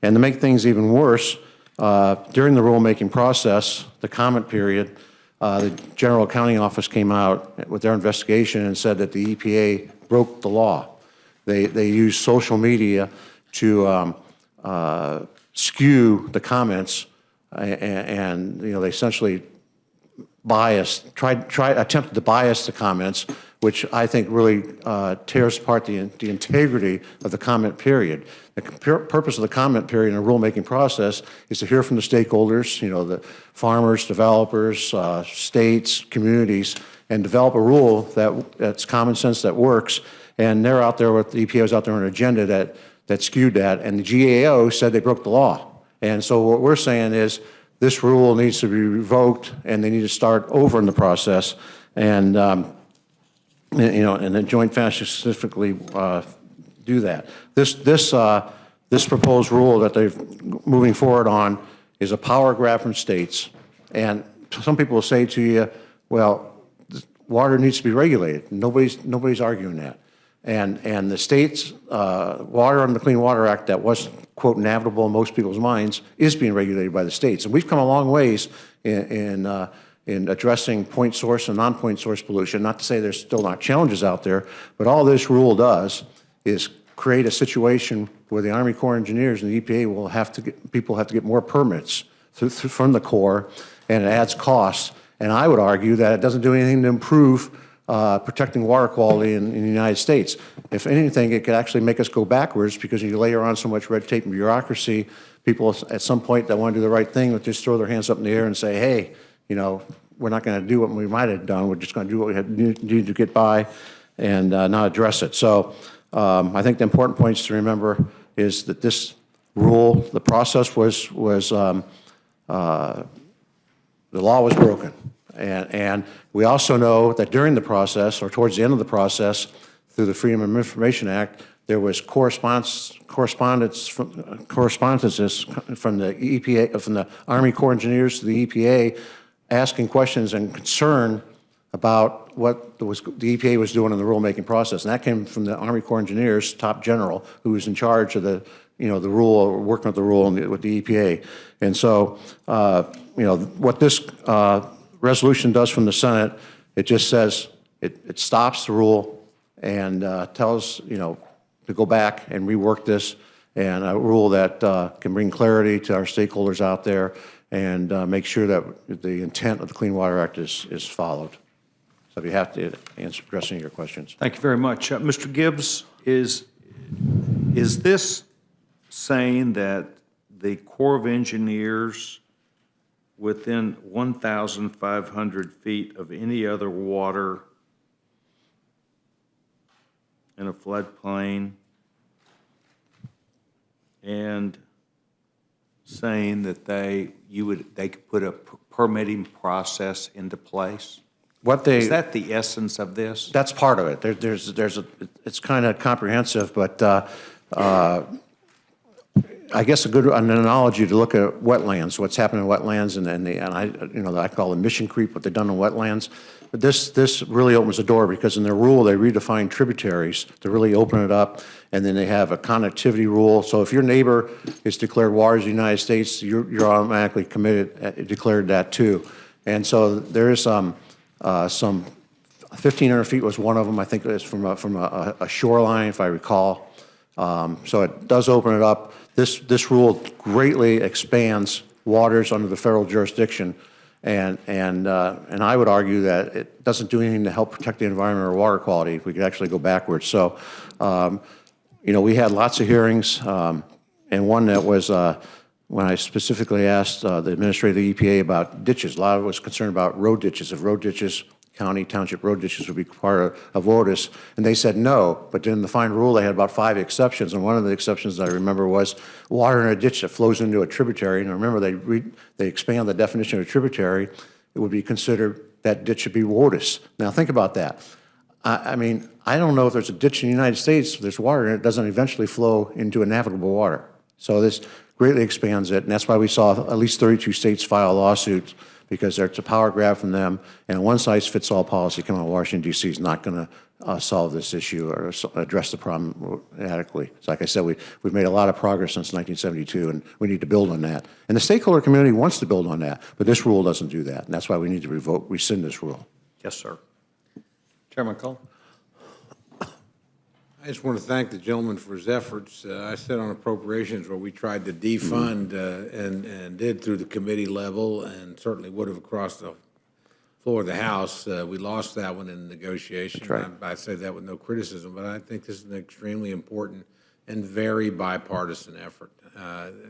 S12: And to make things even worse, during the rulemaking process, the comment period, the General Accounting Office came out with their investigation and said that the EPA broke the law. They used social media to skew the comments, and they essentially attempted to bias the comments, which I think really tears apart the integrity of the comment period. The purpose of the comment period in a rulemaking process is to hear from the stakeholders, the farmers, developers, states, communities, and develop a rule that's common sense, that works. And they're out there with the EPA was out there on an agenda that skewed that, and the GAO said they broke the law. And so what we're saying is this rule needs to be revoked, and they need to start over in the process, and in a joint fashion specifically do that. This proposed rule that they're moving forward on is a power grab from states, and some people will say to you, well, water needs to be regulated. Nobody's arguing that. And the state's water under the Clean Water Act that wasn't, quote, navigable in most people's minds is being regulated by the states. And we've come a long ways in addressing point source and non-point source pollution. Not to say there's still not challenges out there, but all this rule does is create a situation where the Army Corps of Engineers and the EPA will have to get more permits from the Corps, and it adds costs. And I would argue that it doesn't do anything to improve protecting water quality in the United States. If anything, it could actually make us go backwards, because you layer on so much red tape and bureaucracy, people at some point that want to do the right thing would just throw their hands up in the air and say, hey, we're not going to do what we might have done. We're just going to do what we need to get by and not address it. So I think the important points to remember is that this rule, the process was the law was broken. And we also know that during the process, or towards the end of the process, through the Freedom of Information Act, there was correspondences from the EPA, from the Army Corps of Engineers to the EPA, asking questions and concern about what the EPA was doing in the rulemaking process. And that came from the Army Corps of Engineers, top general, who was in charge of the rule, or working with the rule with the EPA. And so, what this resolution does from the Senate, it just says it stops the rule and tells to go back and rework this, and a rule that can bring clarity to our stakeholders out there and make sure that the intent of the Clean Water Act is followed. So if you have to address any of your questions.
S1: Thank you very much. Mr. Gibbs, is this saying that the Corps of Engineers within 1,500 feet of any other water in a floodplain, and saying that they could put a permitting process into place? Is that the essence of this?
S12: That's part of it. It's kind of comprehensive, but I guess an analogy to look at wetlands, what's happening in wetlands, and I call it mission creep, what they've done in wetlands. But this really opens the door, because in their rule they redefine tributaries to really open it up, and then they have a connectivity rule. So if your neighbor is declared waters of the United States, you're automatically declared that too. And so there is some 1,500 feet was one of them. I think it was from a shoreline, if I recall. So it does open it up. This rule greatly expands waters under the federal jurisdiction, and I would argue that it doesn't do anything to help protect the environment or water quality. We could actually go backwards. So, we had lots of hearings, and one that was when I specifically asked the administrator of the EPA about ditches. A lot of it was concerned about road ditches. If road ditches, county, township road ditches would be part of ORDIS, and they said no. But in the final rule, they had about 5 exceptions, and one of the exceptions that I remember was water in a ditch that flows into a tributary. And remember, they expand the definition of a tributary. It would be considered that ditch should be ORDIS. Now, think about that. I mean, I don't know if there's a ditch in the United States, there's water in it, doesn't eventually flow into a navigable water. So this greatly expands it, and that's why we saw at least 32 states file lawsuits, because there's a power grab from them, and a one-size-fits-all policy coming out of Washington, D.C. is not going to solve this issue or address the problem adequately. So like I said, we've made a lot of progress since 1972, and we need to build on that. And the stakeholder community wants to build on that, but this rule doesn't do that, and that's why we need to rescind this rule.
S11: Yes, sir. Chairman Cole?
S7: I just want to thank the gentleman for his efforts. I sat on appropriations where we tried to defund and did through the committee level, and certainly would have across the floor of the House. We lost that one in negotiation.
S12: That's right.
S7: I say that with no criticism, but I think this is an extremely important and very bipartisan effort.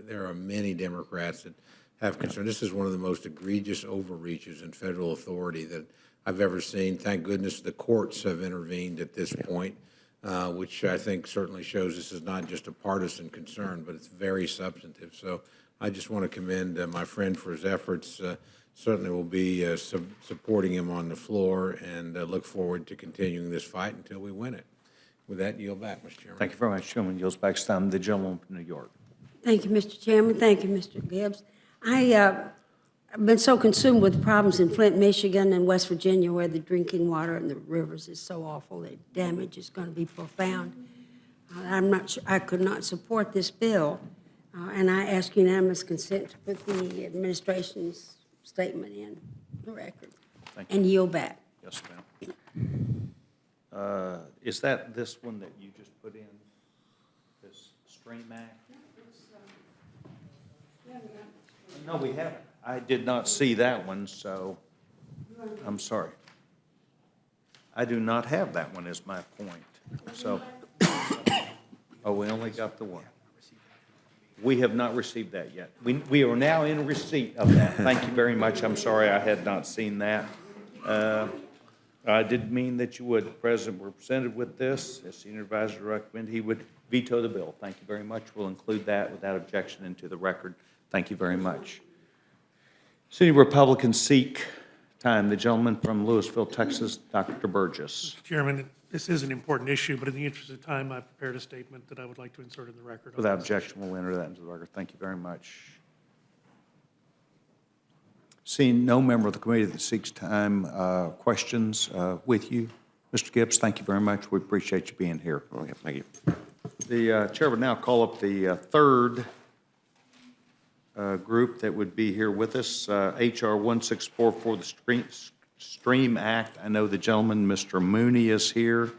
S7: There are many Democrats that have concern. This is one of the most egregious overreaches in federal authority that I've ever seen. Thank goodness the courts have intervened at this point. Which I think certainly shows this is not just a partisan concern, but it's very substantive. So I just want to commend my friend for his efforts. Certainly will be supporting him on the floor, and look forward to continuing this fight until we win it. With that, yield back, Mr. Chairman.
S11: Thank you very much, Chairman. Yields back to time the gentleman from New York.
S6: Thank you, Mr. Chairman. Thank you, Mr. Gibbs. I've been so consumed with the problems in Flint, Michigan, and West Virginia, where the drinking water in the rivers is so awful. The damage is going to be profound. I'm not sure, I could not support this bill, and I ask unanimous consent to put the administration's statement in the record.
S11: Thank you.
S6: And yield back.
S11: Yes, ma'am. Is that this one that you just put in, this Stream Act? No, we haven't. I did not see that one, so I'm sorry. I do not have that one is my point. So, oh, we only got the one. We have not received that yet. We are now in receipt of that. Thank you very much. I'm sorry I had not seen that. I did mean that you would. The President were presented with this. As Senior Advisor recommended, he would veto the bill. Thank you very much. We'll include that without objection into the record. Thank you very much. City Republican Sikh time. The gentleman from Louisville, Texas, Dr. Burgess.
S9: Mr. Chairman, this is an important issue, but in the interest of time, I prepared a statement that I would like to insert in the record.
S11: Without objection, we'll enter that into the record. Thank you very much. Seeing no member of the committee that seeks time, questions with you. Mr. Gibbs, thank you very much. We appreciate you being here.
S12: Okay, thank you.
S11: The chair would now call up the third group that would be here with us, H.R. 1644, the Stream Act. I know the gentleman, Mr. Mooney, is here,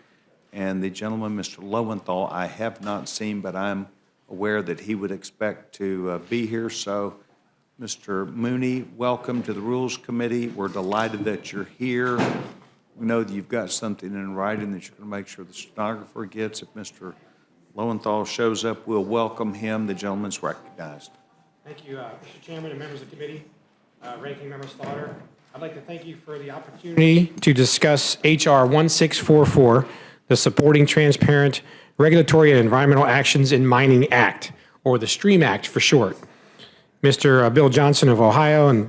S11: and the gentleman, Mr. Lowenthal, I have not seen, but I'm aware that he would expect to be here. So, Mr. Mooney, welcome to the Rules Committee. We're delighted that you're here. We know that you've got something in writing that you're going to make sure the stenographer gets. If Mr. Lowenthal shows up, we'll welcome him. The gentleman's recognized.
S13: Thank you, Mr. Chairman and members of the committee, Ranking Member Slaughter. I'd like to thank you for the opportunity to discuss H.R. 1644, the Supporting Transparent Regulatory and Environmental Actions in Mining Act, or the STREAM Act for short. Mr. Bill Johnson of Ohio and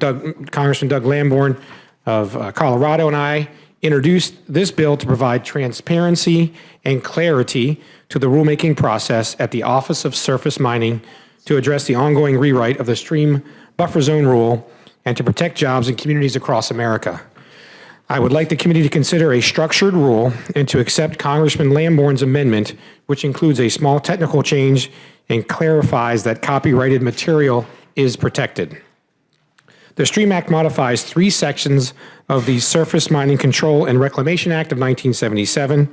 S13: Congressman Doug Lamborn of Colorado and I introduced this bill to provide transparency and clarity to the rulemaking process at the Office of Surface Mining to address the ongoing rewrite of the stream buffer zone rule and to protect jobs in communities across America. I would like the committee to consider a structured rule and to accept Congressman Lamborn's amendment, which includes a small technical change and clarifies that copyrighted material is protected. The STREAM Act modifies 3 sections of the Surface Mining Control and Reclamation Act of 1977.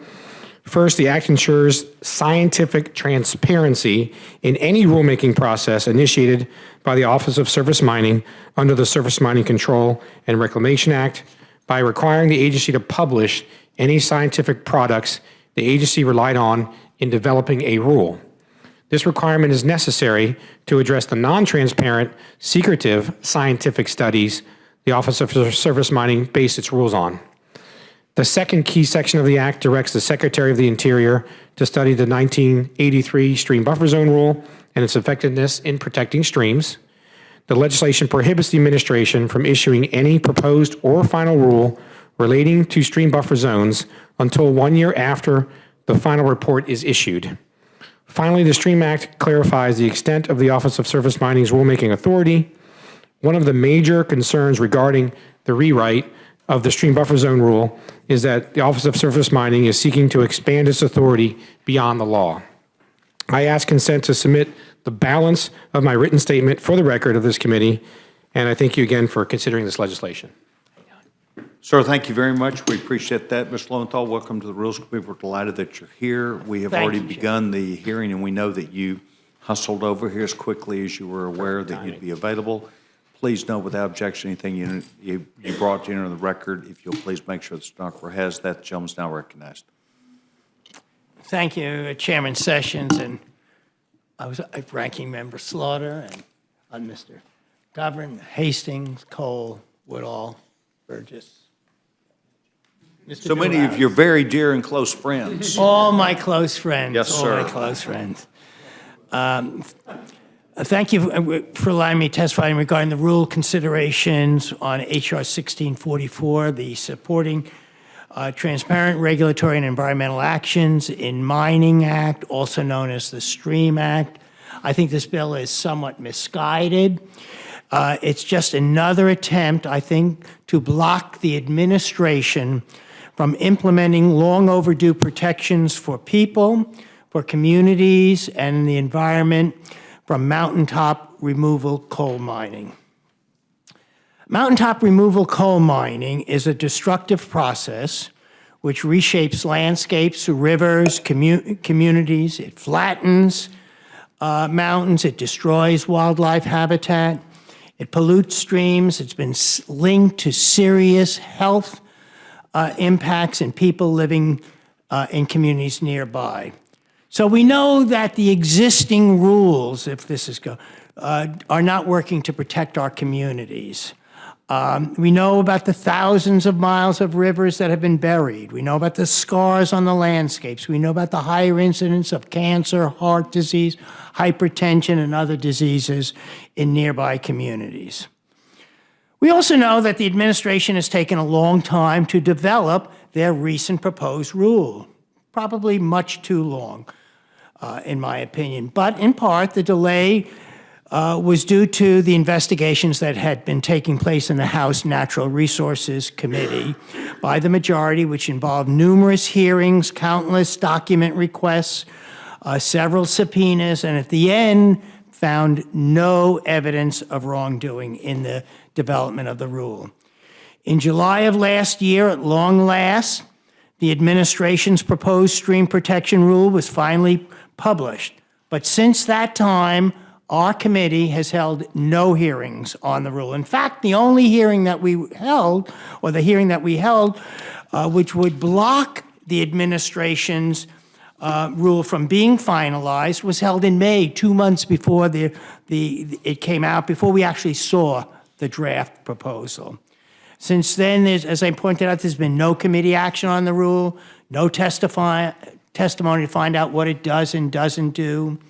S13: First, the Act ensures scientific transparency in any rulemaking process initiated by the Office of Surface Mining under the Surface Mining Control and Reclamation Act by requiring the agency to publish any scientific products the agency relied on in developing a rule. This requirement is necessary to address the non-transparent, secretive scientific studies the Office of Surface Mining based its rules on. The second key section of the Act directs the Secretary of the Interior to study the 1983 Stream Buffer Zone Rule and its effectiveness in protecting streams. The legislation prohibits the administration from issuing any proposed or final rule relating to stream buffer zones until 1 year after the final report is issued. Finally, the Stream Act clarifies the extent of the Office of Surface Mining's rulemaking authority. One of the major concerns regarding the rewrite of the Stream Buffer Zone Rule is that the Office of Surface Mining is seeking to expand its authority beyond the law. I ask consent to submit the balance of my written statement for the record of this committee, and I thank you again for considering this legislation.
S1: Sir, thank you very much. We appreciate that. Mr. Lowenthal, welcome to the Rules Committee. We're delighted that you're here. We have already begun the hearing, and we know that you hustled over here as quickly as you were aware that you'd be available. Please note without objection, anything you brought to enter the record, if you'll please make sure the stenographer has that. The gentleman's now recognized.
S14: Thank you, Chairman Sessions, and Ranking Member Slaughter, and Mr. Govern, Hastings, Cole, Woodall, Burgess. Mr.
S1: So many of your very dear and close friends.
S14: All my close friends.
S1: Yes, sir.
S14: All my close friends. Thank you for allowing me to testify regarding the rule considerations on H.R. 1644, the supporting transparent regulatory and environmental actions in Mining Act, also known as the Stream Act. I think this bill is somewhat misguided. It's just another attempt, I think, to block the administration from implementing long overdue protections for people, for communities, and the environment from mountaintop removal coal mining. Mountaintop removal coal mining is a destructive process which reshapes landscapes, rivers, communities. It flattens mountains. It destroys wildlife habitat. It pollutes streams. It's been linked to serious health impacts in people living in communities nearby. So we know that the existing rules, if this is are not working to protect our communities. We know about the thousands of miles of rivers that have been buried. We know about the scars on the landscapes. We know about the higher incidence of cancer, heart disease, hypertension, and other diseases in nearby communities. We also know that the administration has taken a long time to develop their recent proposed rule, probably much too long, in my opinion. But in part, the delay was due to the investigations that had been taking place in the House Natural Resources Committee by the majority, which involved numerous hearings, countless document requests, several subpoenas, and at the end found no evidence of wrongdoing in the development of the rule. In July of last year, at long last, the administration's proposed stream protection rule was finally published. But since that time, our committee has held no hearings on the rule. In fact, the only hearing that we held, or the hearing that we held, which would block the administration's rule from being finalized, was held in May, 2 months before it came out, before we actually saw the draft proposal. Since then, as I pointed out, there's been no committee action on the rule, no testimony to find out what it does and doesn't do.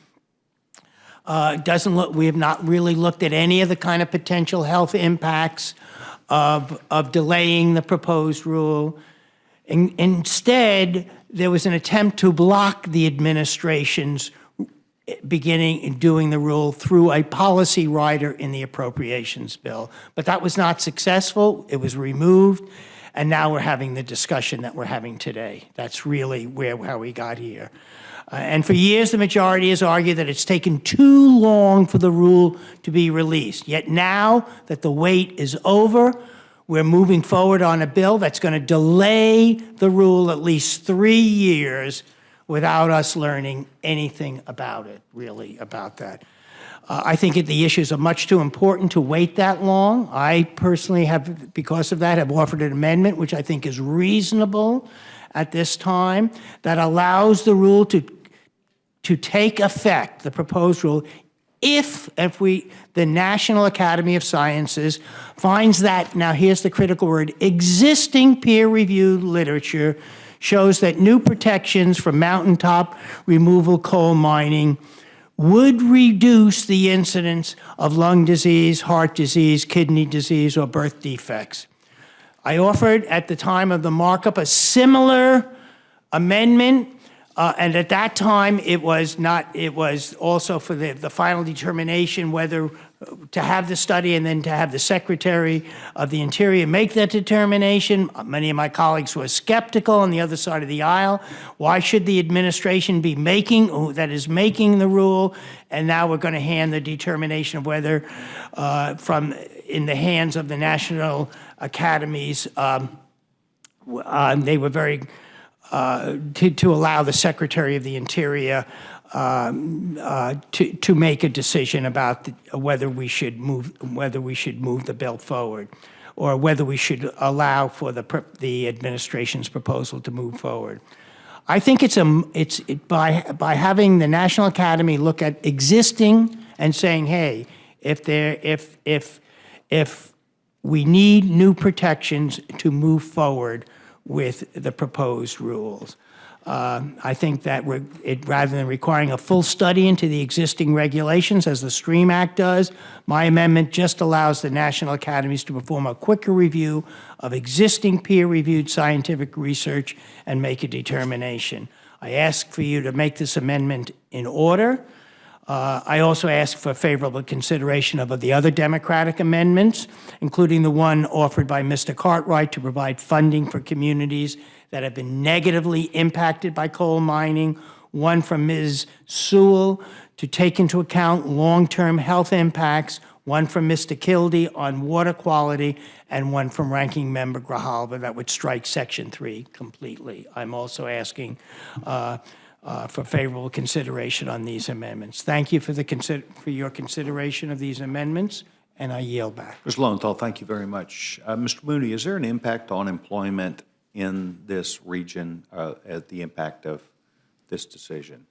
S14: We have not really looked at any of the kind of potential health impacts of delaying the proposed rule. Instead, there was an attempt to block the administration's doing the rule through a policy rider in the appropriations bill. But that was not successful. It was removed. And now we're having the discussion that we're having today. That's really how we got here. And for years, the majority has argued that it's taken too long for the rule to be released. Yet now that the wait is over, we're moving forward on a bill that's going to delay the rule at least 3 years without us learning anything about it, really, about that. I think the issues are much too important to wait that long. I personally have, because of that, have offered an amendment, which I think is reasonable at this time, that allows the rule to to take effect, the proposed rule, if the National Academy of Sciences finds that, now here's the critical word, existing peer-reviewed literature shows that new protections from mountaintop removal coal mining would reduce the incidence of lung disease, heart disease, kidney disease, or birth defects. I offered at the time of the markup a similar amendment, and at that time it was also for the final determination whether to have the study and then to have the Secretary of the Interior make that determination. Many of my colleagues were skeptical on the other side of the aisle. Why should the administration be making the rule? And now we're going to hand the determination of whether in the hands of the National Academies. They were very to allow the Secretary of the Interior to make a decision about whether we should move the bill forward, or whether we should allow for the administration's proposal to move forward. I think by having the National Academy look at existing and saying, hey, if we need new protections to move forward with the proposed rules. I think that rather than requiring a full study into the existing regulations, as the STREAM Act does, my amendment just allows the National Academies to perform a quicker review of existing peer-reviewed scientific research and make a determination. I ask for you to make this amendment in order. I also ask for favorable consideration of the other Democratic amendments, including the one offered by Mr. Cartwright to provide funding for communities that have been negatively impacted by coal mining, one from Ms. Sewell to take into account long-term health impacts, one from Mr. Kildee on water quality, and one from Ranking Member Grijalva that would strike Section 3 completely. I'm also asking for favorable consideration on these amendments. Thank you for your consideration of these amendments, and I yield back.
S1: Mr. Lowenthal, thank you very much. Mr. Mooney, is there an impact on employment in this region at the impact of this decision?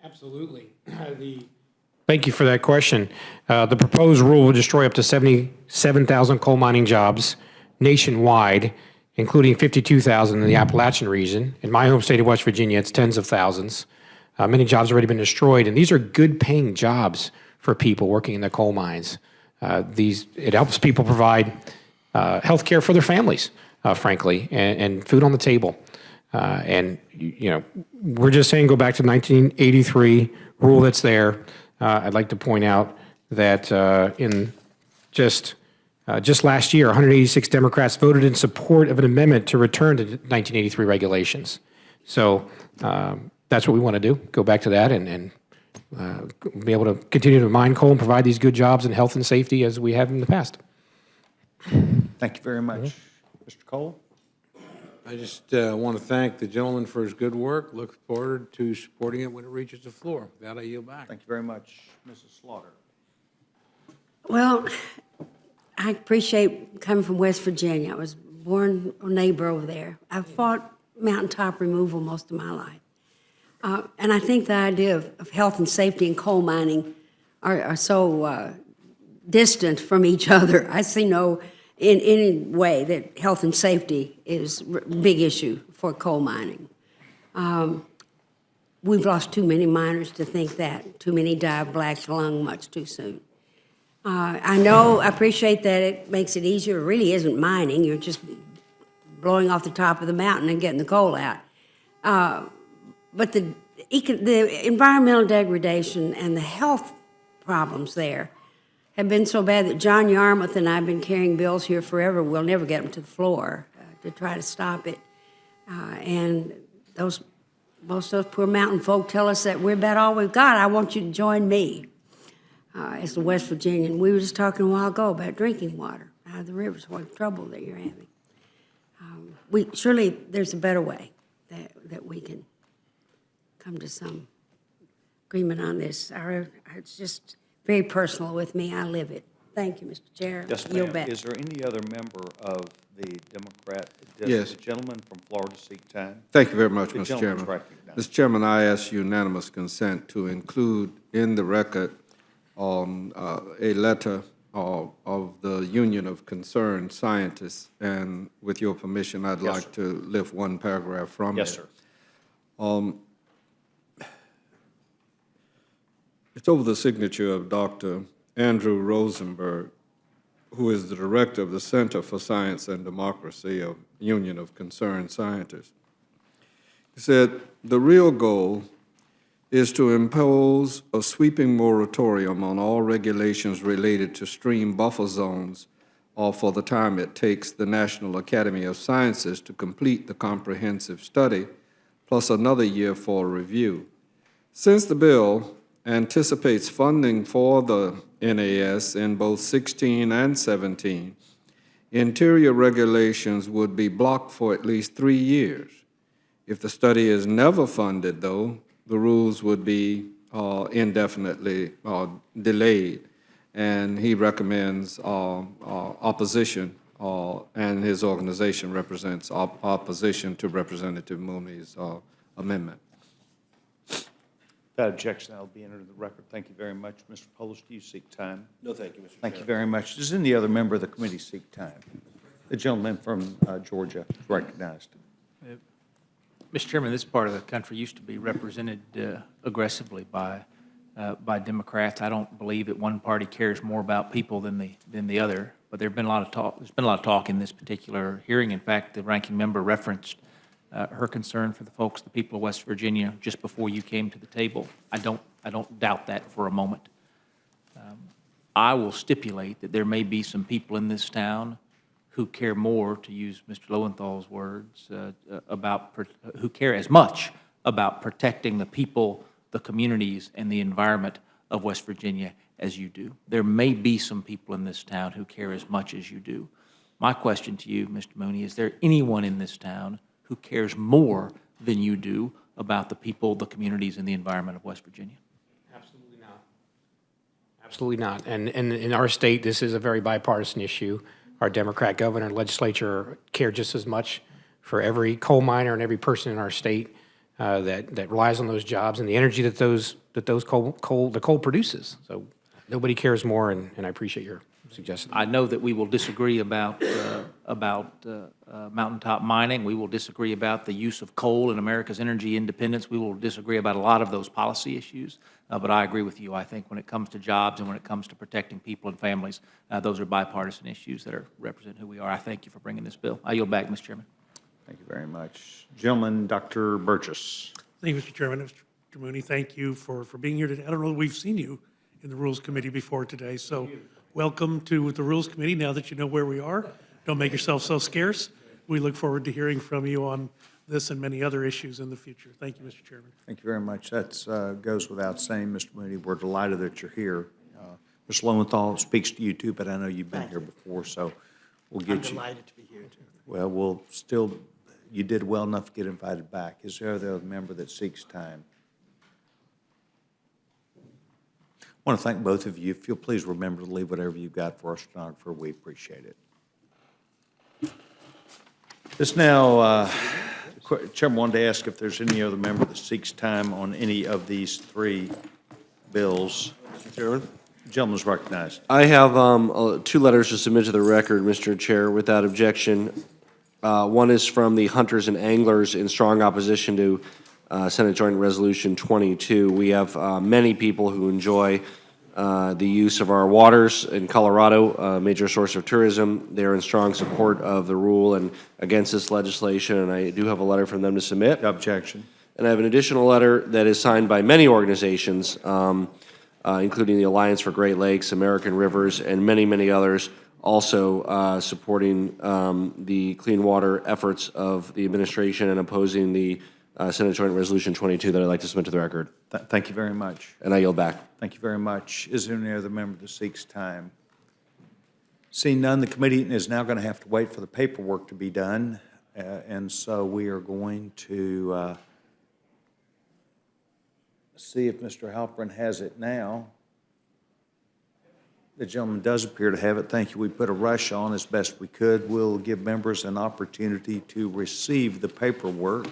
S13: Absolutely. Thank you for that question. The proposed rule will destroy up to 77,000 coal mining jobs nationwide, including 52,000 in the Appalachian region. In my home state of West Virginia, it's tens of thousands. Many jobs have already been destroyed, and these are good-paying jobs for people working in the coal mines. It helps people provide health care for their families, frankly, and food on the table. We're just saying go back to 1983 rule that's there. I'd like to point out that in just last year, 186 Democrats voted in support of an amendment to return to 1983 regulations. So that's what we want to do, go back to that and be able to continue to mine coal and provide these good jobs and health and safety as we have in the past.
S1: Thank you very much. Mr. Cole?
S7: I just want to thank the gentleman for his good work. Look forward to supporting it when it reaches the floor. With that, I yield back.
S1: Thank you very much. Mrs. Slaughter?
S6: Well, I appreciate coming from West Virginia. I was born a neighbor over there. I've fought mountaintop removal most of my life. And I think the idea of health and safety and coal mining are so distant from each other. I see no in any way that health and safety is a big issue for coal mining. We've lost too many miners to think that. Too many die of black lung much too soon. I appreciate that it makes it easier. It really isn't mining. You're just blowing off the top of the mountain and getting the coal out. But the environmental degradation and the health problems there have been so bad that John Yarmouth and I have been carrying bills here forever. We'll never get them to the floor to try to stop it. And most of those poor mountain folk tell us that we're about all we've got. I want you to join me as a West Virginian. We were just talking a while ago about drinking water out of the rivers, what trouble that you're having. Surely there's a better way that we can come to some agreement on this. It's just very personal with me. I live it. Thank you, Mr. Chair.
S1: Yes,
S6: Yield
S1: ma'am.
S6: back.
S1: Is there any other member of the Democrat.
S15: Yes.
S1: The gentleman from Florida seek time.
S15: Thank you very much,
S1: The
S15: Mr.
S1: gentleman's
S15: Chairman.
S1: recognized.
S15: Mr. Chairman, I ask unanimous consent to include in the record a letter of the Union of Concerned Scientists, and with your permission, I'd
S1: Yes,
S15: like
S1: sir.
S15: to lift one paragraph from it.
S1: Yes, sir.
S15: It's over the signature of Dr. Andrew Rosenberg, who is the director of the Center for Science and Democracy of Union of Concerned Scientists. He said, "The real goal is to impose a sweeping moratorium on all regulations related to stream buffer zones or for the time it takes the National Academy of Sciences to complete the comprehensive study, plus another year for review. Since the bill anticipates funding for the NAS in both 16 and 17, interior regulations would be blocked for at least 3 years. If the study is never funded, though, the rules would be indefinitely delayed." And he recommends opposition, and his organization represents opposition to Representative Mooney's amendment.
S1: Without objection, that will be entered in the record. Thank you very much. Mr. Polis, do you seek time?
S11: No, thank you, Mr. Chairman.
S1: Thank you very much. Does any other member of the committee seek time? The gentleman from Georgia is recognized.
S8: Mr. Chairman, this part of the country used to be represented aggressively by Democrats. I don't believe that one party cares more about people than the other, but there's been a lot of talk. There's been a lot of talk in this particular hearing. In fact, the ranking member referenced her concern for the folks, the people of West Virginia, just before you came to the table. I don't doubt that for a moment. I will stipulate that there may be some people in this town who care more, to use Mr. Lowenthal's words, who care as much about protecting the people, the communities, and the environment of West Virginia as you do. There may be some people in this town who care as much as you do. My question to you, Mr. Mooney, is there anyone in this town who cares more than you do about the people, the communities, and the environment of West Virginia?
S13: Absolutely not. Absolutely not. And in our state, this is a very bipartisan issue. Our Democrat governor and legislature care just as much for every coal miner and every person in our state that relies on those jobs and the energy that the coal produces. So nobody cares more, and I appreciate your suggestion.
S8: I know that we will disagree about mountaintop mining. We will disagree about the use of coal in America's energy independence. We will disagree about a lot of those policy issues. But I agree with you. I think when it comes to jobs and when it comes to protecting people and families, those are bipartisan issues that represent who we are. I thank you for bringing this bill. I yield back, Mr. Chairman.
S1: Thank you very much. Gentleman, Dr. Burgess.
S9: Thank you, Mr. Chairman. Mr. Mooney, thank you for being here today. I don't know that we've seen you in the Rules Committee before today, so welcome to the Rules Committee now that you know where we are. Don't make yourself so scarce. We look forward to hearing from you on this and many other issues in the future. Thank you, Mr. Chairman.
S1: Thank you very much. That goes without saying, Mr. Mooney. We're delighted that you're here. Mr. Lowenthal speaks to you too, but I know you've been here before, so we'll get you.
S14: I'm delighted to be here, too.
S1: Well, we'll still, you did well enough to get invited back. Is there other member that seeks time? I want to thank both of you. If you'll please remember to leave whatever you've got for our stenographer, we appreciate it. This now, Chairman wanted to ask if there's any other member that seeks time on any of these three bills.
S16: Mr. Chairman?
S1: Gentleman's recognized.
S16: I have 2 letters to submit to the record, Mr. Chair, without objection. One is from the hunters and anglers in strong opposition to Senate Joint Resolution 22. We have many people who enjoy the use of our waters in Colorado, a major source of tourism. They're in strong support of the rule and against this legislation, and I do have a letter from them to submit.
S1: Objection.
S16: And I have an additional letter that is signed by many organizations, including the Alliance for Great Lakes, American Rivers, and many, many others, also supporting the clean water efforts of the administration and opposing the Senate Joint Resolution 22 that I'd like to submit to the record.
S1: Thank you very much.
S16: And I yield back.
S1: Thank you very much. Is there any other member that seeks time? Seeing none, the committee is now going to have to wait for the paperwork to be done, and so we are going to see if Mr. Halpern has it now.
S11: The gentleman does appear to have it. Thank you. We put a rush on as best we could. We'll give members an opportunity to receive the paperwork.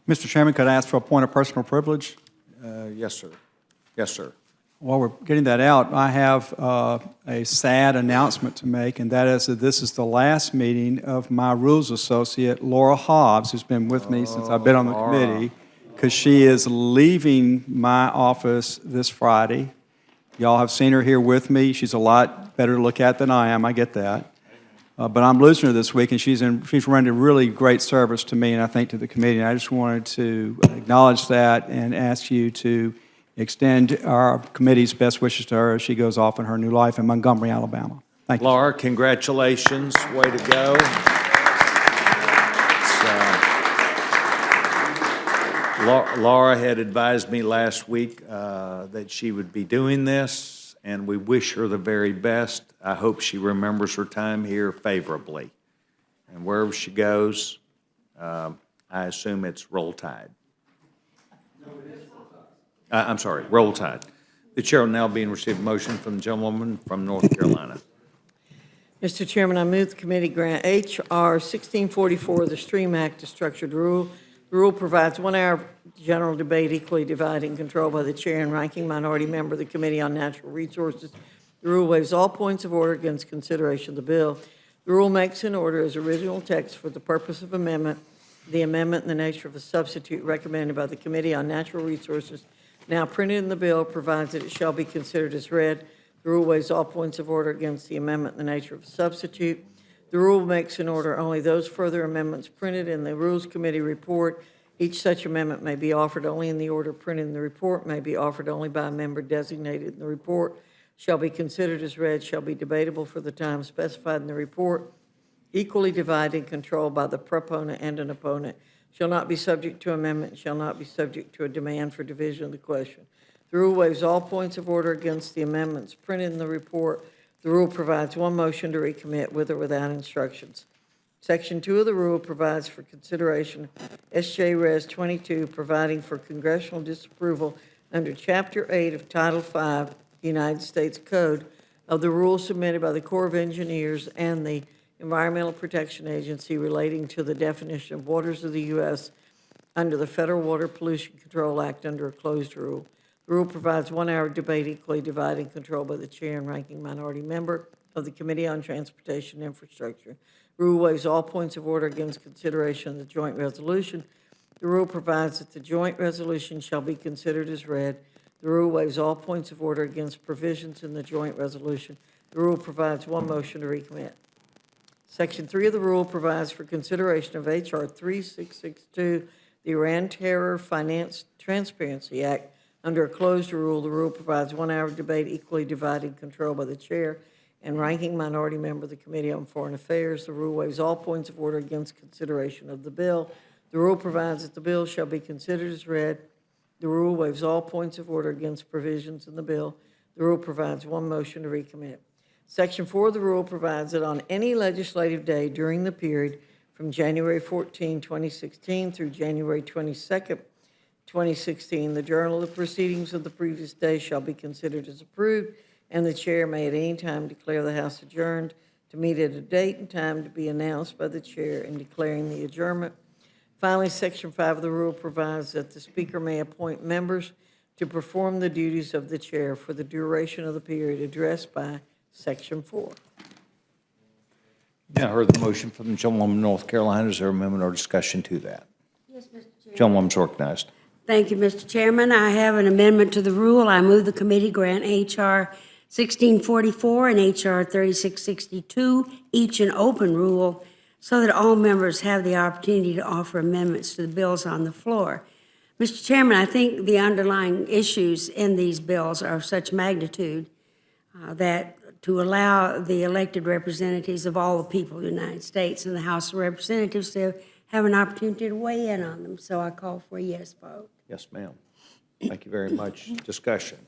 S17: Mr. Chairman, could I ask for a point of personal privilege?
S11: Yes, sir. Yes, sir.
S17: While we're getting that out, I have a sad announcement to make, and that is that this is the last meeting of my rules associate, Laura Hobbs, who's been with me since I've been on the committee, because she is leaving my office this Friday. Y'all have seen her here with me. She's a lot better to look at than I am, I get that. But I'm losing her this week, and she's rendered really great service to me and I think to the committee. And I just wanted to acknowledge that and ask you to extend our committee's best wishes to her as she goes off in her new life in Montgomery, Alabama. Thank you.
S11: Laura, congratulations. Way to go. Laura had advised me last week that she would be doing this, and we wish her the very best. I hope she remembers her time here favorably. And wherever she goes, I assume it's Roll Tide. I'm sorry, Roll Tide. The chair will now be in receipt of a motion from the gentlewoman from North Carolina.
S5: Mr. Chairman, I move the committee grant H.R. 1644, the STREAM Act, a structured rule. The rule provides 1 hour of general debate equally divided and controlled by the chair and ranking minority member of the Committee on Natural Resources. The rule waives all points of order against consideration of the bill. The rule makes an order as original text for the purpose of amendment. The amendment in the nature of a substitute recommended by the Committee on Natural Resources, now printed in the bill, provides that it shall be considered as read. The rule waives all points of order against the amendment in the nature of a substitute. The rule makes in order only those further amendments printed in the Rules Committee report. Each such amendment may be offered only in the order printed in the report, may be offered only by a member designated in the report, shall be considered as read, shall be debatable for the time specified in the report, equally divided and controlled by the proponent and an opponent, shall not be subject to amendment, shall not be subject to a demand for division of the question. The rule waives all points of order against the amendments printed in the report. The rule provides 1 motion to recommit with or without instructions. Section 2 of the rule provides for consideration S.J.Res 22, providing for congressional disapproval under Chapter 8 of Title 5, United States Code, of the rule submitted by the Corps of Engineers and the Environmental Protection Agency relating to the definition of waters of the U.S. under the Federal Water Pollution Control Act under a closed rule. The rule provides 1 hour of debate equally divided and controlled by the chair and ranking minority member of the Committee on Transportation and Infrastructure. The rule waives all points of order against consideration of the joint resolution. The rule provides that the joint resolution shall be considered as read. The rule waives all points of order against provisions in the joint resolution. The rule provides 1 motion to recommit. Section 3 of the rule provides for consideration of H.R. 3662, the Iran Terror Finance Transparency Act, under a closed rule. The rule provides 1 hour of debate equally divided and controlled by the chair and ranking minority member of the Committee on Foreign Affairs. The rule waives all points of order against consideration of the bill. The rule provides that the bill shall be considered as read. The rule waives all points of order against provisions in the bill. The rule provides 1 motion to recommit. Section 4 of the rule provides that on any legislative day during the period from January 14, 2016 through January 22nd, 2016, the journal of the proceedings of the previous day shall be considered as approved, and the chair may at any time declare the House adjourned to meet at a date and time to be announced by the chair in declaring the adjournment. Finally, Section 5 of the rule provides that the Speaker may appoint members to perform the duties of the chair for the duration of the period addressed by Section 4.
S11: Now heard the motion from the gentlewoman from North Carolina. Is there a amendment or discussion to that?
S6: Yes, Mr. Chairman.
S11: Gentlewoman's recognized.
S6: Thank you, Mr. Chairman. I have an amendment to the rule. I move the committee grant H.R. 1644 and H.R. 3662, each an open rule, so that all members have the opportunity to offer amendments to the bills on the floor. Mr. Chairman, I think the underlying issues in these bills are of such magnitude that to allow the elected representatives of all the people of the United States and the House of Representatives to have an opportunity to weigh in on them. So I call for a yes vote.
S11: Yes, ma'am. Thank you very much. Discussion.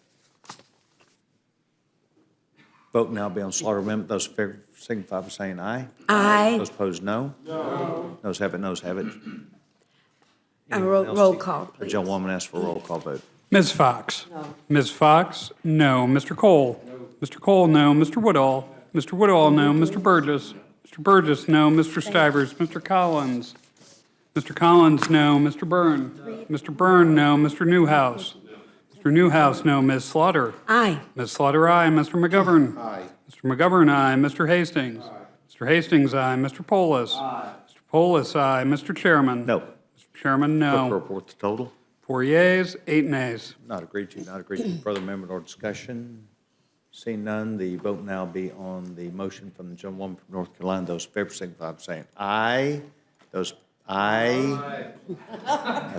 S11: Vote now be on slaughter amendment. Those in favor signify by saying aye.
S6: Aye.
S11: Those opposed, no. No. Those have it, noes have it.
S6: Roll call,
S11: The
S6: please.
S11: gentlewoman asked for a roll call vote.
S18: Ms. Fox? No. Ms. Fox? No. Mr. Cole? No. Mr. Cole, no. Mr. Woodall? Mr. Woodall, no. Mr. Burgess? Mr. Burgess, no. Mr. Stivers? Mr. Collins? Mr. Collins, no. Mr. Byrne? Mr. Byrne, no. Mr. Newhouse? Mr. Newhouse, no. Ms. Slaughter?
S6: Aye.
S18: Ms. Slaughter, aye. Mr. McGovern?
S2: Aye.
S18: Mr. McGovern, aye. Mr. Hastings? Mr. Hastings, aye. Mr. Polis? Mr. Polis, aye. Mr. Chairman?
S1: No.
S18: Mr. Chairman,
S1: Clerk will
S18: no.
S1: report the total.
S18: 4 yeas, 8 nays.
S1: Not agreed to, not agreed to. Further amendment or discussion? Seeing none, the vote now be on the motion from the gentlewoman from North Carolina. Those in favor signify by saying aye. Those, aye.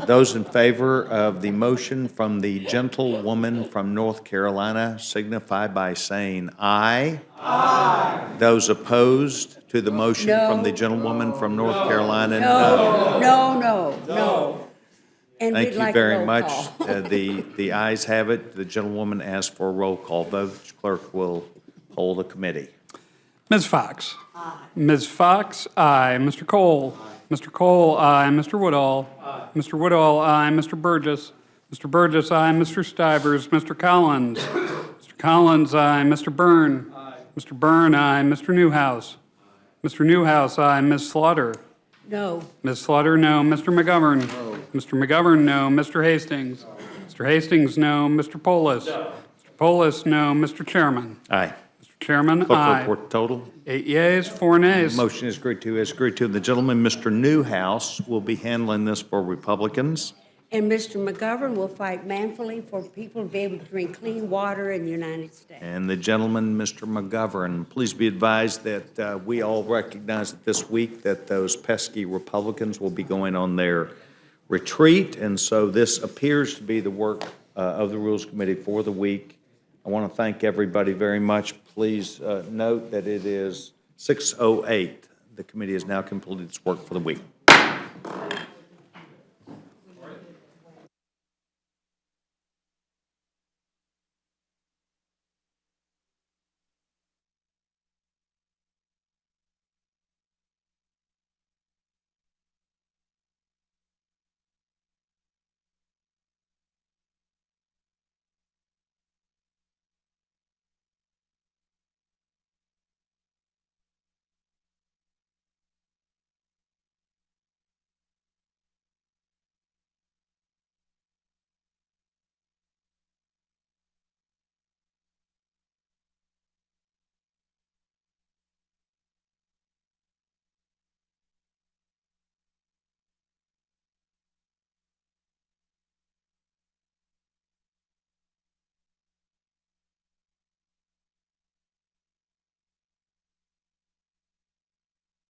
S1: Those in favor of the motion from the gentlewoman from North Carolina signify by saying aye. Aye. Those opposed to the motion from the gentlewoman from North Carolina, no.
S6: No. And
S1: Thank
S6: we'd
S1: you
S6: like a
S1: very
S6: roll
S1: much.
S6: call.
S1: The ayes have it. The gentlewoman asked for a roll call vote. Clerk will poll the committee.
S18: Ms. Fox? Aye. Ms. Fox, aye. Mr. Cole? Aye. Mr. Cole, aye. Mr. Woodall? Aye. Mr. Woodall, aye. Mr. Burgess? Mr. Burgess, aye. Mr. Stivers? Mr. Collins? Mr. Collins, aye. Mr. Byrne? Aye. Mr. Byrne, aye. Mr. Newhouse? Mr. Newhouse, aye. Ms. Slaughter?
S6: No.
S18: Ms. Slaughter, no. Mr. McGovern? No. Mr. McGovern, no. Mr. Hastings? Mr. Hastings, no. Mr. Polis? No. Mr. Polis, no. Mr. Chairman?
S1: Aye.
S18: Mr. Chairman,
S1: Clerk will
S18: aye.
S1: report the total.
S6: 8
S18: yeas, 4 nays.
S1: Motion is agreed to, as agreed to. The gentleman, Mr. Newhouse, will be handling this for Republicans.
S6: And Mr. McGovern will fight manfully for people to be able to drink clean water in the United States.
S1: And the gentleman, Mr. McGovern, please be advised that we all recognize that this week that those pesky Republicans will be going on their retreat, and so this appears to be the work of the Rules Committee for the week. I want to thank everybody very much. Please note that it is 6:08. The committee has now completed its work for the week.